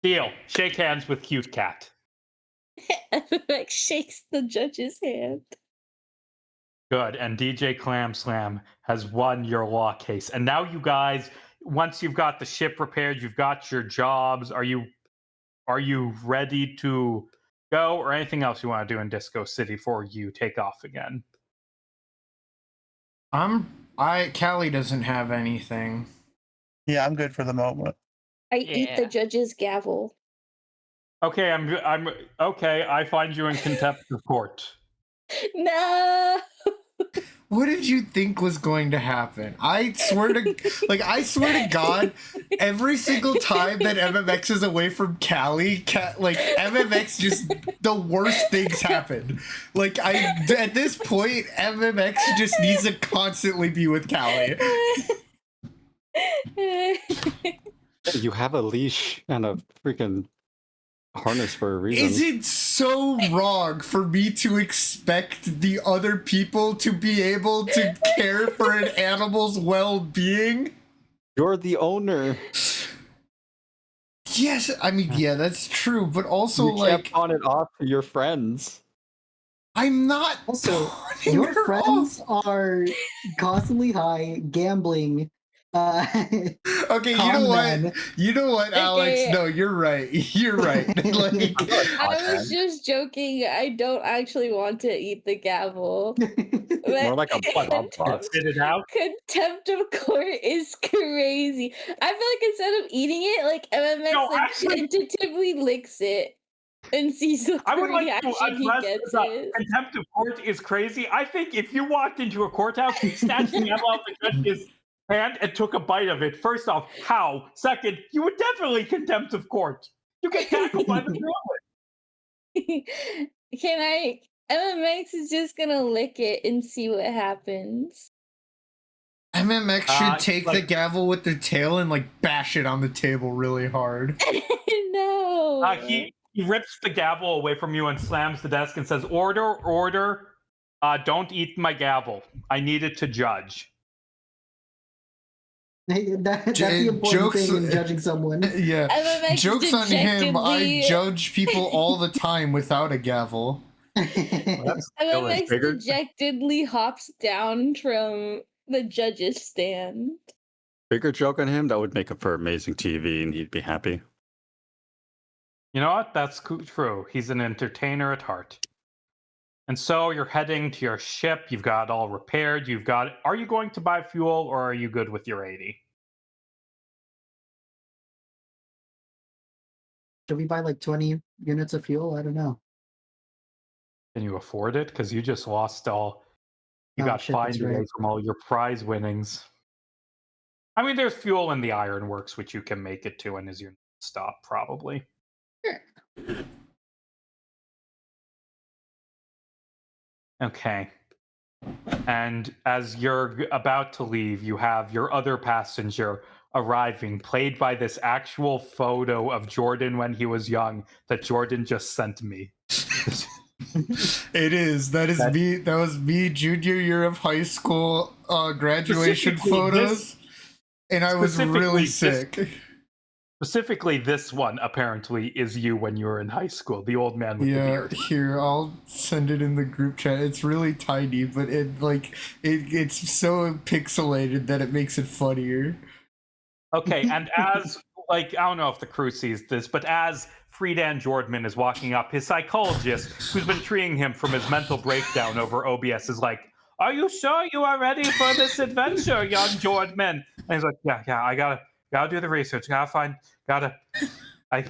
Deal. Shake hands with Cute Cat. MMX shakes the judge's hand. Good. And DJ Clam Slam has won your law case. And now you guys, once you've got the ship repaired, you've got your jobs. Are you ready to go, or anything else you want to do in Disco City before you take off again? Callie doesn't have anything. Yeah, I'm good for the moment. I eat the Yeah. judge's gavel. Okay, I'm okay. I find you in contempt of court. No. What did you think was going to happen? I swear to God, every single time that MMX is away from Callie, MMX just the worst things happen. At this point, MMX just needs to constantly be with Callie. You have a leash and a freaking harness for a reason. Is it so wrong for me to expect the other people to be able to care for an animal's well-being? You're the owner. Yes, I mean, yeah, that's true, but also, You can't pawn it off to your friends. I'm not Also, pawning your her friends are constantly high, gambling, Okay, you Calm know what? down. You know what, Alex? Okay. No, you're right. You're right. Like, I was just joking. I don't actually want to eat the gavel. More like a But boss. Spit it out. contempt of court is crazy. I feel like instead of eating it, like MMX No, like actually- tentatively licks it and sees what I would like to reaction he address gets the is. contempt of court is crazy. I think if you walked into a courthouse and snatched the gavel out of the judge's hand and took a bite of it, first off, how? Second, you would definitely contempt of court. You get tackled by the villain. Can I? MMX is just gonna lick it and see what happens. MMX should take the like- gavel with the tail and like bash it on the table really hard. No. He rips the gavel away from you and slams the desk and says, "Order, order! Don't eat my gavel. I need it to judge." That's the important Jokes- thing in judging someone. Yeah. MMX Jokes on him. I dejectedly- judge people all the time without a gavel. MMX bigger. dejectedly hops down from the judge's stand. Bigger joke on him, that would make up for amazing TV and he'd be happy. You know what? That's true. He's an entertainer at heart. And so you're heading to your ship. You've got it all repaired. Are you going to buy fuel or are you good with your 80? Should we buy like 20 units of fuel? I don't know. Can you afford it? Because you just lost all. You Oh, got shit, fined that's away right. from all your prize winnings. I mean, there's fuel in the ironworks, which you can make it to, and is your stop probably. Okay. And as you're about to leave, you have your other passenger arriving, played by this actual photo of Jordan when he was young that Jordan just sent me. It is. That is That- me. That was me junior year of high school graduation Specifically photos. And I was really specifically sick. Specifically, this one apparently is you when you were in high school. The old man with the Yeah, beard. here, I'll send it in the group chat. It's really tiny, but it's so pixelated that it makes it funnier. Okay, and as I don't know if the crew sees this, but as Friedan Jordman is walking up, his psychologist, who's been treating him from his mental breakdown over OBS, is like, "Are you sure you are ready for this adventure, young Jordman?" And he's like, "Yeah, I gotta do the research. I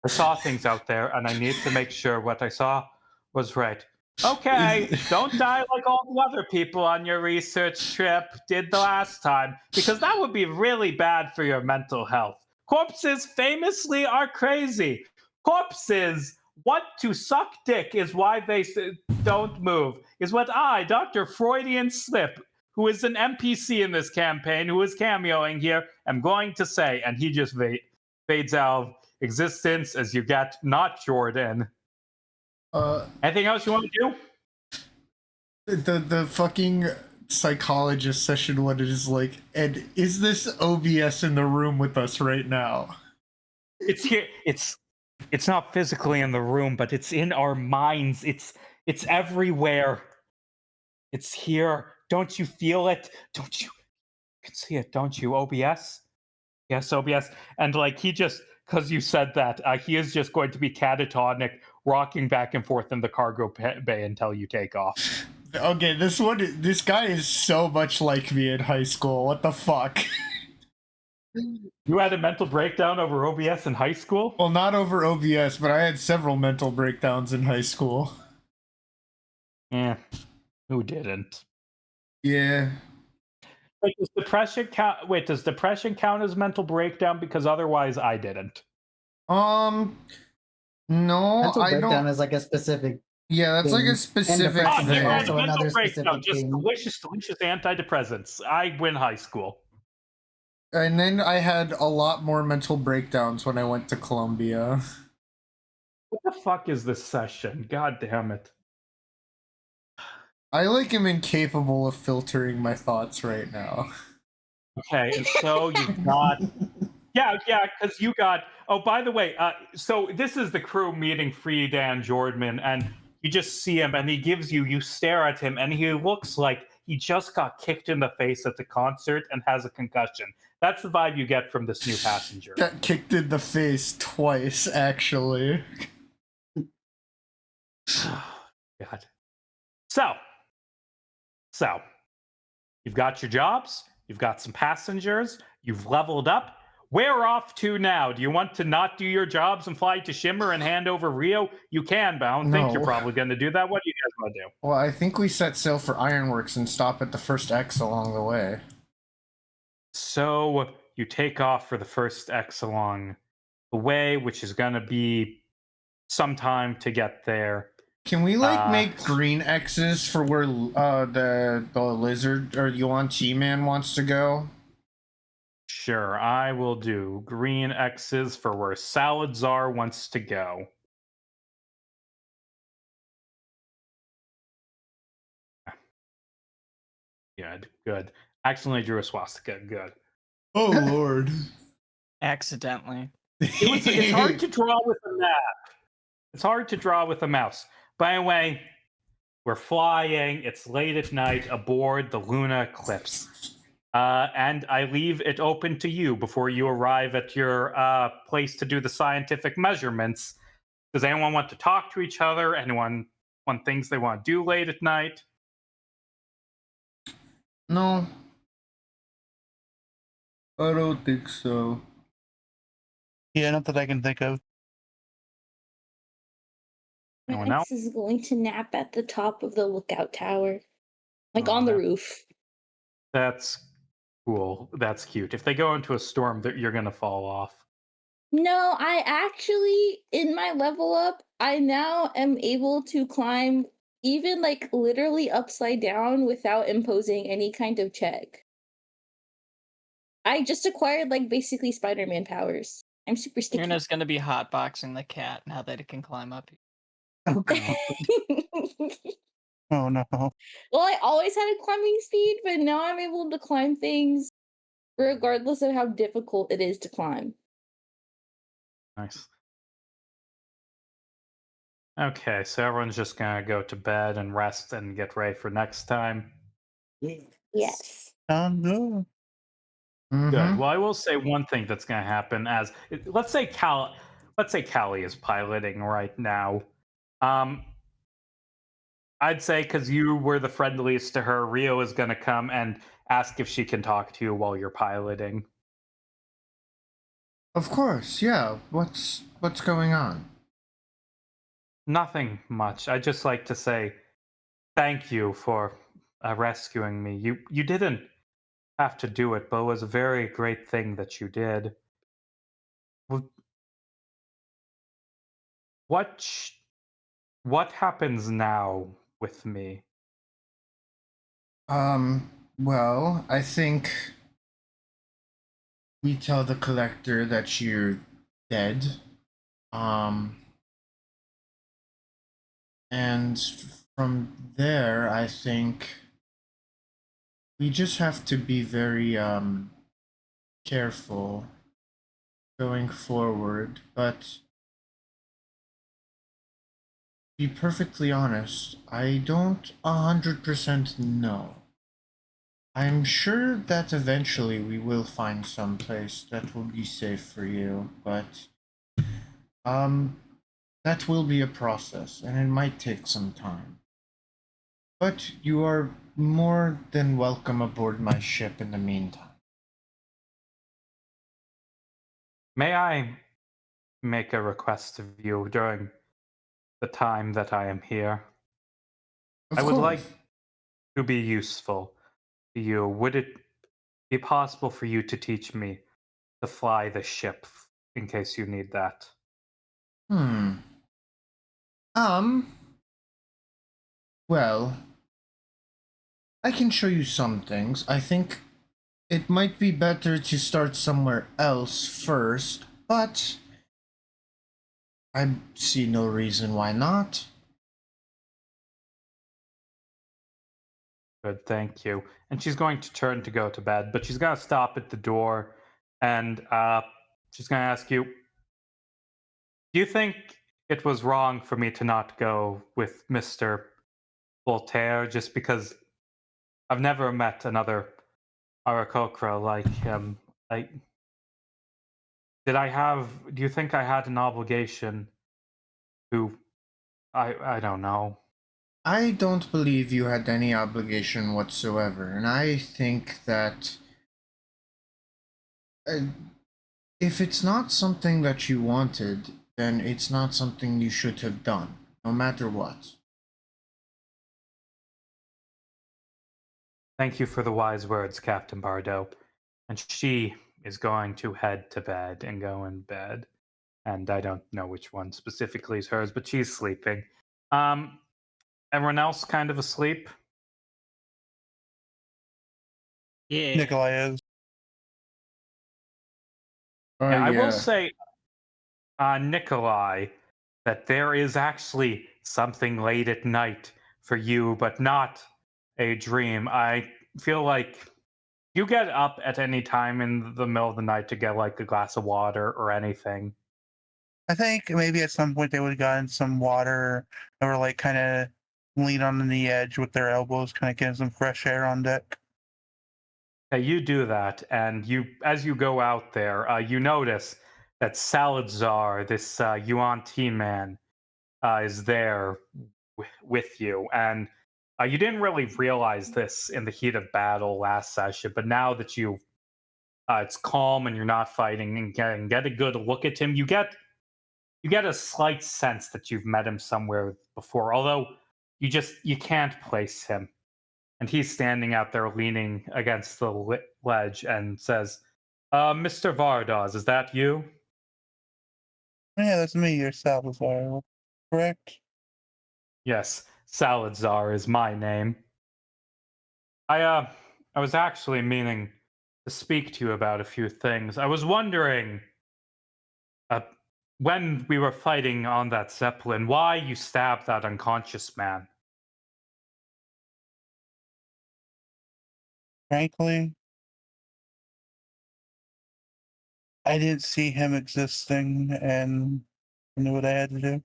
saw things out there, and I need to make sure what I saw was right." Okay, don't die like all the other people on your research trip did the last time, because that would be really bad for your mental health. Corpses famously are crazy. Corpses want to suck dick is why they don't move, is what I, Dr. Freudian Slip, who is an NPC in this campaign, who is cameoing here, am going to say. And he just fades out of existence as you get not Jordan. Anything else you want to do? The fucking psychologist session one is like, and is this OBS in the room with us right now? It's here. It's not physically in the room, but it's in our minds. It's everywhere. It's here. Don't you feel it? Don't you? You can see it, don't you? OBS? Yes, OBS. And like he just, because you said that, he is just going to be catatonic, rocking back and forth in the cargo bay until you take off. Okay, this guy is so much like me in high school. What the fuck? You had a mental breakdown over OBS in high school? Well, not over OBS, but I had several mental breakdowns in high school. Yeah. Who didn't? Yeah. Wait, does depression count as mental breakdown? Because otherwise I didn't. No, Mental I breakdown don't. is like a specific. Yeah, that's like a thing. specific depression Oh, is you thing. had also a mental another breakdown, specific just thing. delicious antidepressants. I win high school. And then I had a lot more mental breakdowns when I went to Columbia. What the fuck is this session? God damn it. I like am incapable of filtering my thoughts right now. Okay, and so you've got yeah, because you got. Oh, by the way, so this is the crew meeting Friedan Jordman, and you just see him, and he gives you. You stare at him, and he looks like he just got kicked in the face at the concert and has a concussion. That's the vibe you get from this new passenger. Got kicked in the face twice, actually. God. So, you've got your jobs, you've got some passengers, you've leveled up. Where off to now? Do you want to not do your jobs and fly to Shimmer and hand over Rio? You can, but I don't think you're No. probably going to do that. What do you guys want to do? Well, I think we set sail for Ironworks and stop at the first X along the way. So you take off for the first X along the way, which is going to be some time to get there. Can we make green X's for where the lizard or Yuan Chi man wants to go? Sure, I will do green X's for where Saladzar wants to go. Good. Accidentally drew a swastika. Good. Oh Lord. Accidentally. It's hard to draw with a map. It's hard to draw with a mouse. By the way, we're flying. It's late at night aboard the Luna Eclipse. And I leave it open to you before you arrive at your place to do the scientific measurements. Does anyone want to talk to each other? Anyone want things they want to do late at night? No. I don't think so. Yeah, not that I can think of. Anyone else? Max is going to nap at the top of the lookout tower, like on the roof. That's cool. That's cute. If they go into a storm, you're going to fall off. No, I actually, in my level up, I now am able to climb even like literally upside down without imposing any kind of check. I just acquired like basically Spider-Man powers. I'm super sticky. Irina's going to be hotboxing the cat now that it can climb up. Oh god. Oh no. Well, I always had a climbing speed, but now I'm able to climb things regardless of how difficult it is to climb. Nice. Okay, so everyone's just gonna go to bed and rest and get ready for next time. Yes. No. Good. Well, I will say one thing that's gonna happen as let's say Callie is piloting right now. I'd say because you were the friendliest to her, Rio is gonna come and ask if she can talk to you while you're piloting. Of course, yeah. What's going on? Nothing much. I'd just like to say thank you for rescuing me. You didn't have to do it, but it was a very great thing that you did. What happens now with me? Well, I think we tell the collector that you're dead. And from there, I think we just have to be very careful going forward, but be perfectly honest, I don't 100% know. I'm sure that eventually we will find some place that will be safe for you, but that will be a process and it might take some time. But you are more than welcome aboard my ship in the meantime. May I make a request of you during the time that I am here? Of I would course. like to be useful to you. Would it be possible for you to teach me to fly the ship in case you need that? Well, I can show you some things. I think it might be better to start somewhere else first, but I see no reason why not. Good, thank you. And she's going to turn to go to bed, but she's going to stop at the door and she's going to ask you, do you think it was wrong for me to not go with Mr. Voltaire just because I've never met another Arakokra like him. Like, do you think I had an obligation to, I don't know. I don't believe you had any obligation whatsoever, and I think that uh, if it's not something that you wanted, then it's not something you should have done, no matter what. Thank you for the wise words, Captain Bardot. And she is going to head to bed and go in bed. And I don't know which one specifically is hers, but she's sleeping. Everyone else kind of asleep? Yeah. Nikolai is. Yeah, I will Yeah. say, Nikolai, that there is actually something late at night for you, but not a dream. I feel like you get up at any time in the middle of the night to get like a glass of water or anything. I think maybe at some point they would have gotten some water or like kind of lean on the edge with their elbows, kind of getting some fresh air on deck. Okay, you do that, and as you go out there, you notice that Salazar, this Yuan T man, is there with you, and you didn't really realize this in the heat of battle last session, but now that it's calm and you're not fighting and get a good look at him, you get a slight sense that you've met him somewhere before, although you can't place him. And he's standing out there leaning against the ledge and says, Mr. Vardoz, is that you? Yeah, that's me, your Salazar, correct? Yes, Salazar is my name. I was actually meaning to speak to you about a few things. I was wondering, uh, when we were fighting on that Zeppelin, why you stabbed that unconscious man. Frankly, I didn't see him existing and I knew what I had to do.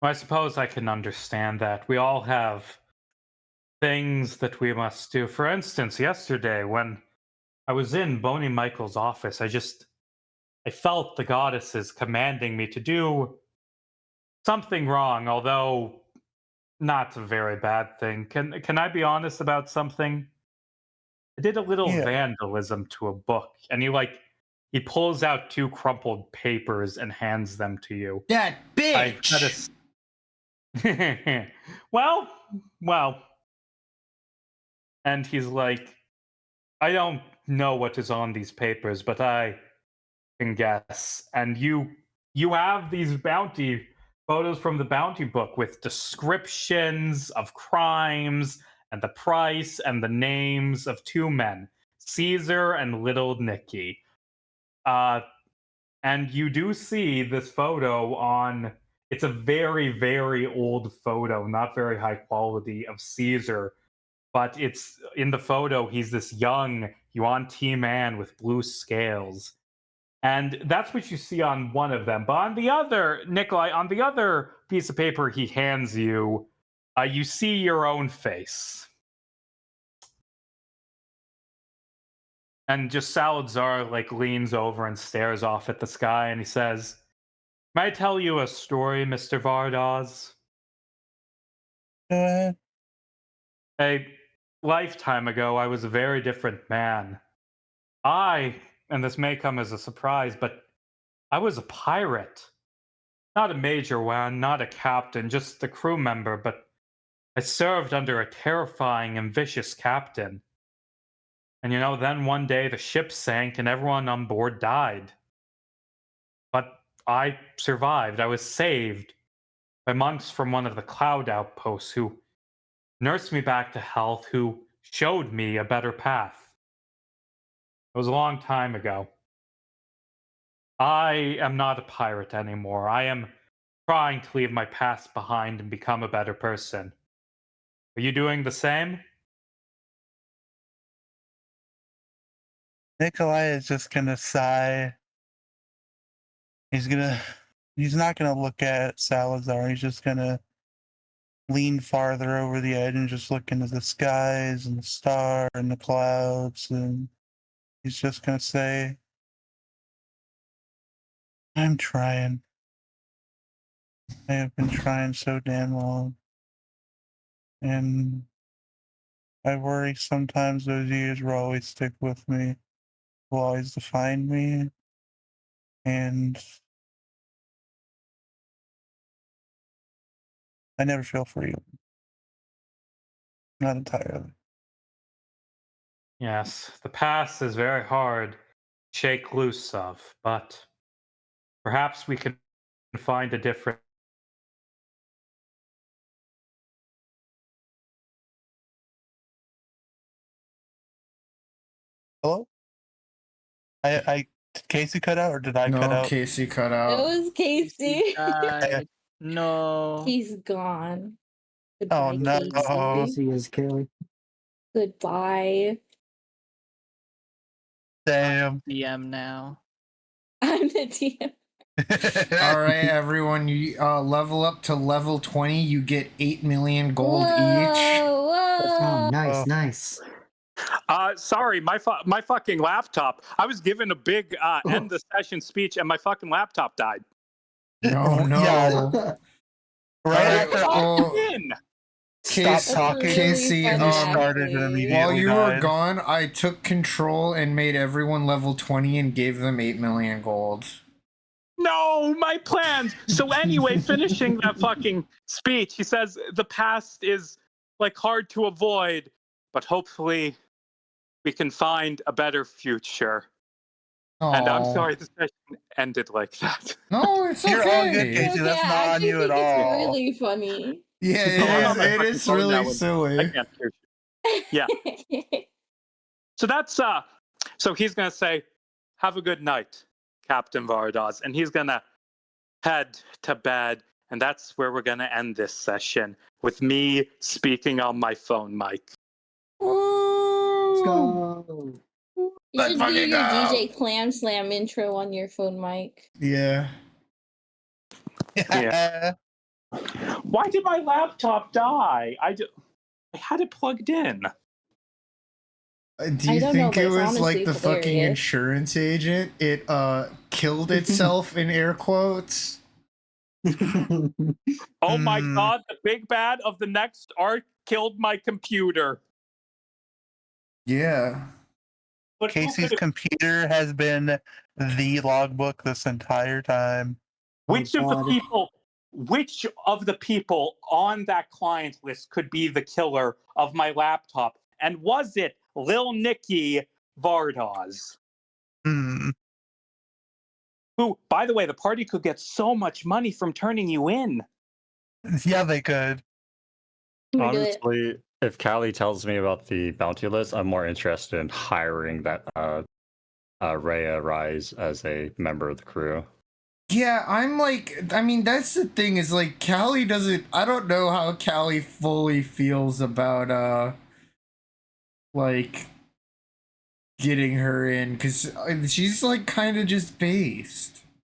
Well, I suppose I can understand that. We all have things that we must do. For instance, yesterday when I was in Boney Michael's office, I felt the goddesses commanding me to do something wrong, although not a very bad thing. Can I be honest about something? I did a little Yeah. vandalism to a book, and he pulls out two crumpled papers and hands them to you. That I had bitch! a well, well, and he's like, I don't know what is on these papers, but I can guess. And you have these bounty photos from the bounty book with descriptions of crimes and the price and the names of two men, Caesar and Little Nicky. And you do see this photo on. It's a very, very old photo, not very high quality, of Caesar. But it's in the photo, he's this young Yuan Ti man with blue scales. And that's what you see on one of them. But on the other, Nikolai, on the other piece of paper he hands you, you see your own face. And just Salazar leans over and stares off at the sky and he says, May I tell you a story, Mr. Vardoz? Go ahead. A lifetime ago, I was a very different man. And this may come as a surprise, but I was a pirate. Not a major one, not a captain, just a crew member, but I served under a terrifying and vicious captain. And then one day the ship sank and everyone on board died. But I survived. I was saved by monks from one of the cloud outposts who nursed me back to health, who showed me a better path. It was a long time ago. I am not a pirate anymore. I am trying to leave my past behind and become a better person. Are you doing the same? Nikolai is just gonna sigh. He's not gonna look at Salazar. He's just gonna lean farther over the edge and just look into the skies and the star and the clouds, and he's just gonna say, I'm trying. I have been trying so damn long. And I worry sometimes those years will always stick with me, will always define me. And I never feel free. Not entirely. Yes, the past is very hard to shake loose of, but perhaps we can find a different. Hello? I Casey cut out, or did I cut No, out? Casey cut It out. was Casey. died. No. He's gone. Oh Goodbye, no! Casey. Casey is Kelly. Goodbye. Damn. DM now. I'm the DM. All right, everyone, you level up to level 20. You get 8 million gold each. Whoa, Oh, whoa. nice, Oh. nice. Sorry, my fucking laptop. I was given a big end the session speech, and my fucking laptop died. No, no. Yeah. Right Alright, after I well, In. stopped Case- talking, Casey, and you started and actually. immediately while you were died. gone, I took control and made everyone level 20 and gave them 8 million gold. No, my plans. So anyway, finishing that fucking speech, he says the past is like hard to avoid, but hopefully we can find a better future. And I'm Aw. sorry the session ended like that. No, it's You're all good, okay. Casey. That's I not on actually you at think it's all. really funny. Yeah, No, I'm on my it fucking is phone really now and I silly. can't hear you. Yeah. So that's so he's gonna say, have a good night, Captain Vardas, and he's gonna head to bed, and that's where we're gonna end this session with me speaking on my phone mic. Let's go. You Let's should do fucking your go. DJ Clam Slam intro on your phone mic. Yeah. Yeah. Why did my laptop die? I had it plugged in. Do you don't know, think but it it's was like honestly the fucking hilarious. insurance agent? It killed itself in air quotes. Oh my Hmm. god, the big bad of the next arc killed my computer. Yeah. But who Casey's could've- computer has been the logbook this entire time. which of the God. people which of the people on that client list could be the killer of my laptop? And was it Lil Nicky Vardas? Hmm. Who, by the way, the party could get so much money from turning you in. Yeah, they could. I'm gonna do it. Honestly, if Callie tells me about the bounty list, I'm more interested in hiring that Rhea Rise as a member of the crew. Yeah, I'm like, I mean, that's the thing is like, Callie doesn't, I don't know how Callie fully feels about, like, getting her in, because she's like kind of just based.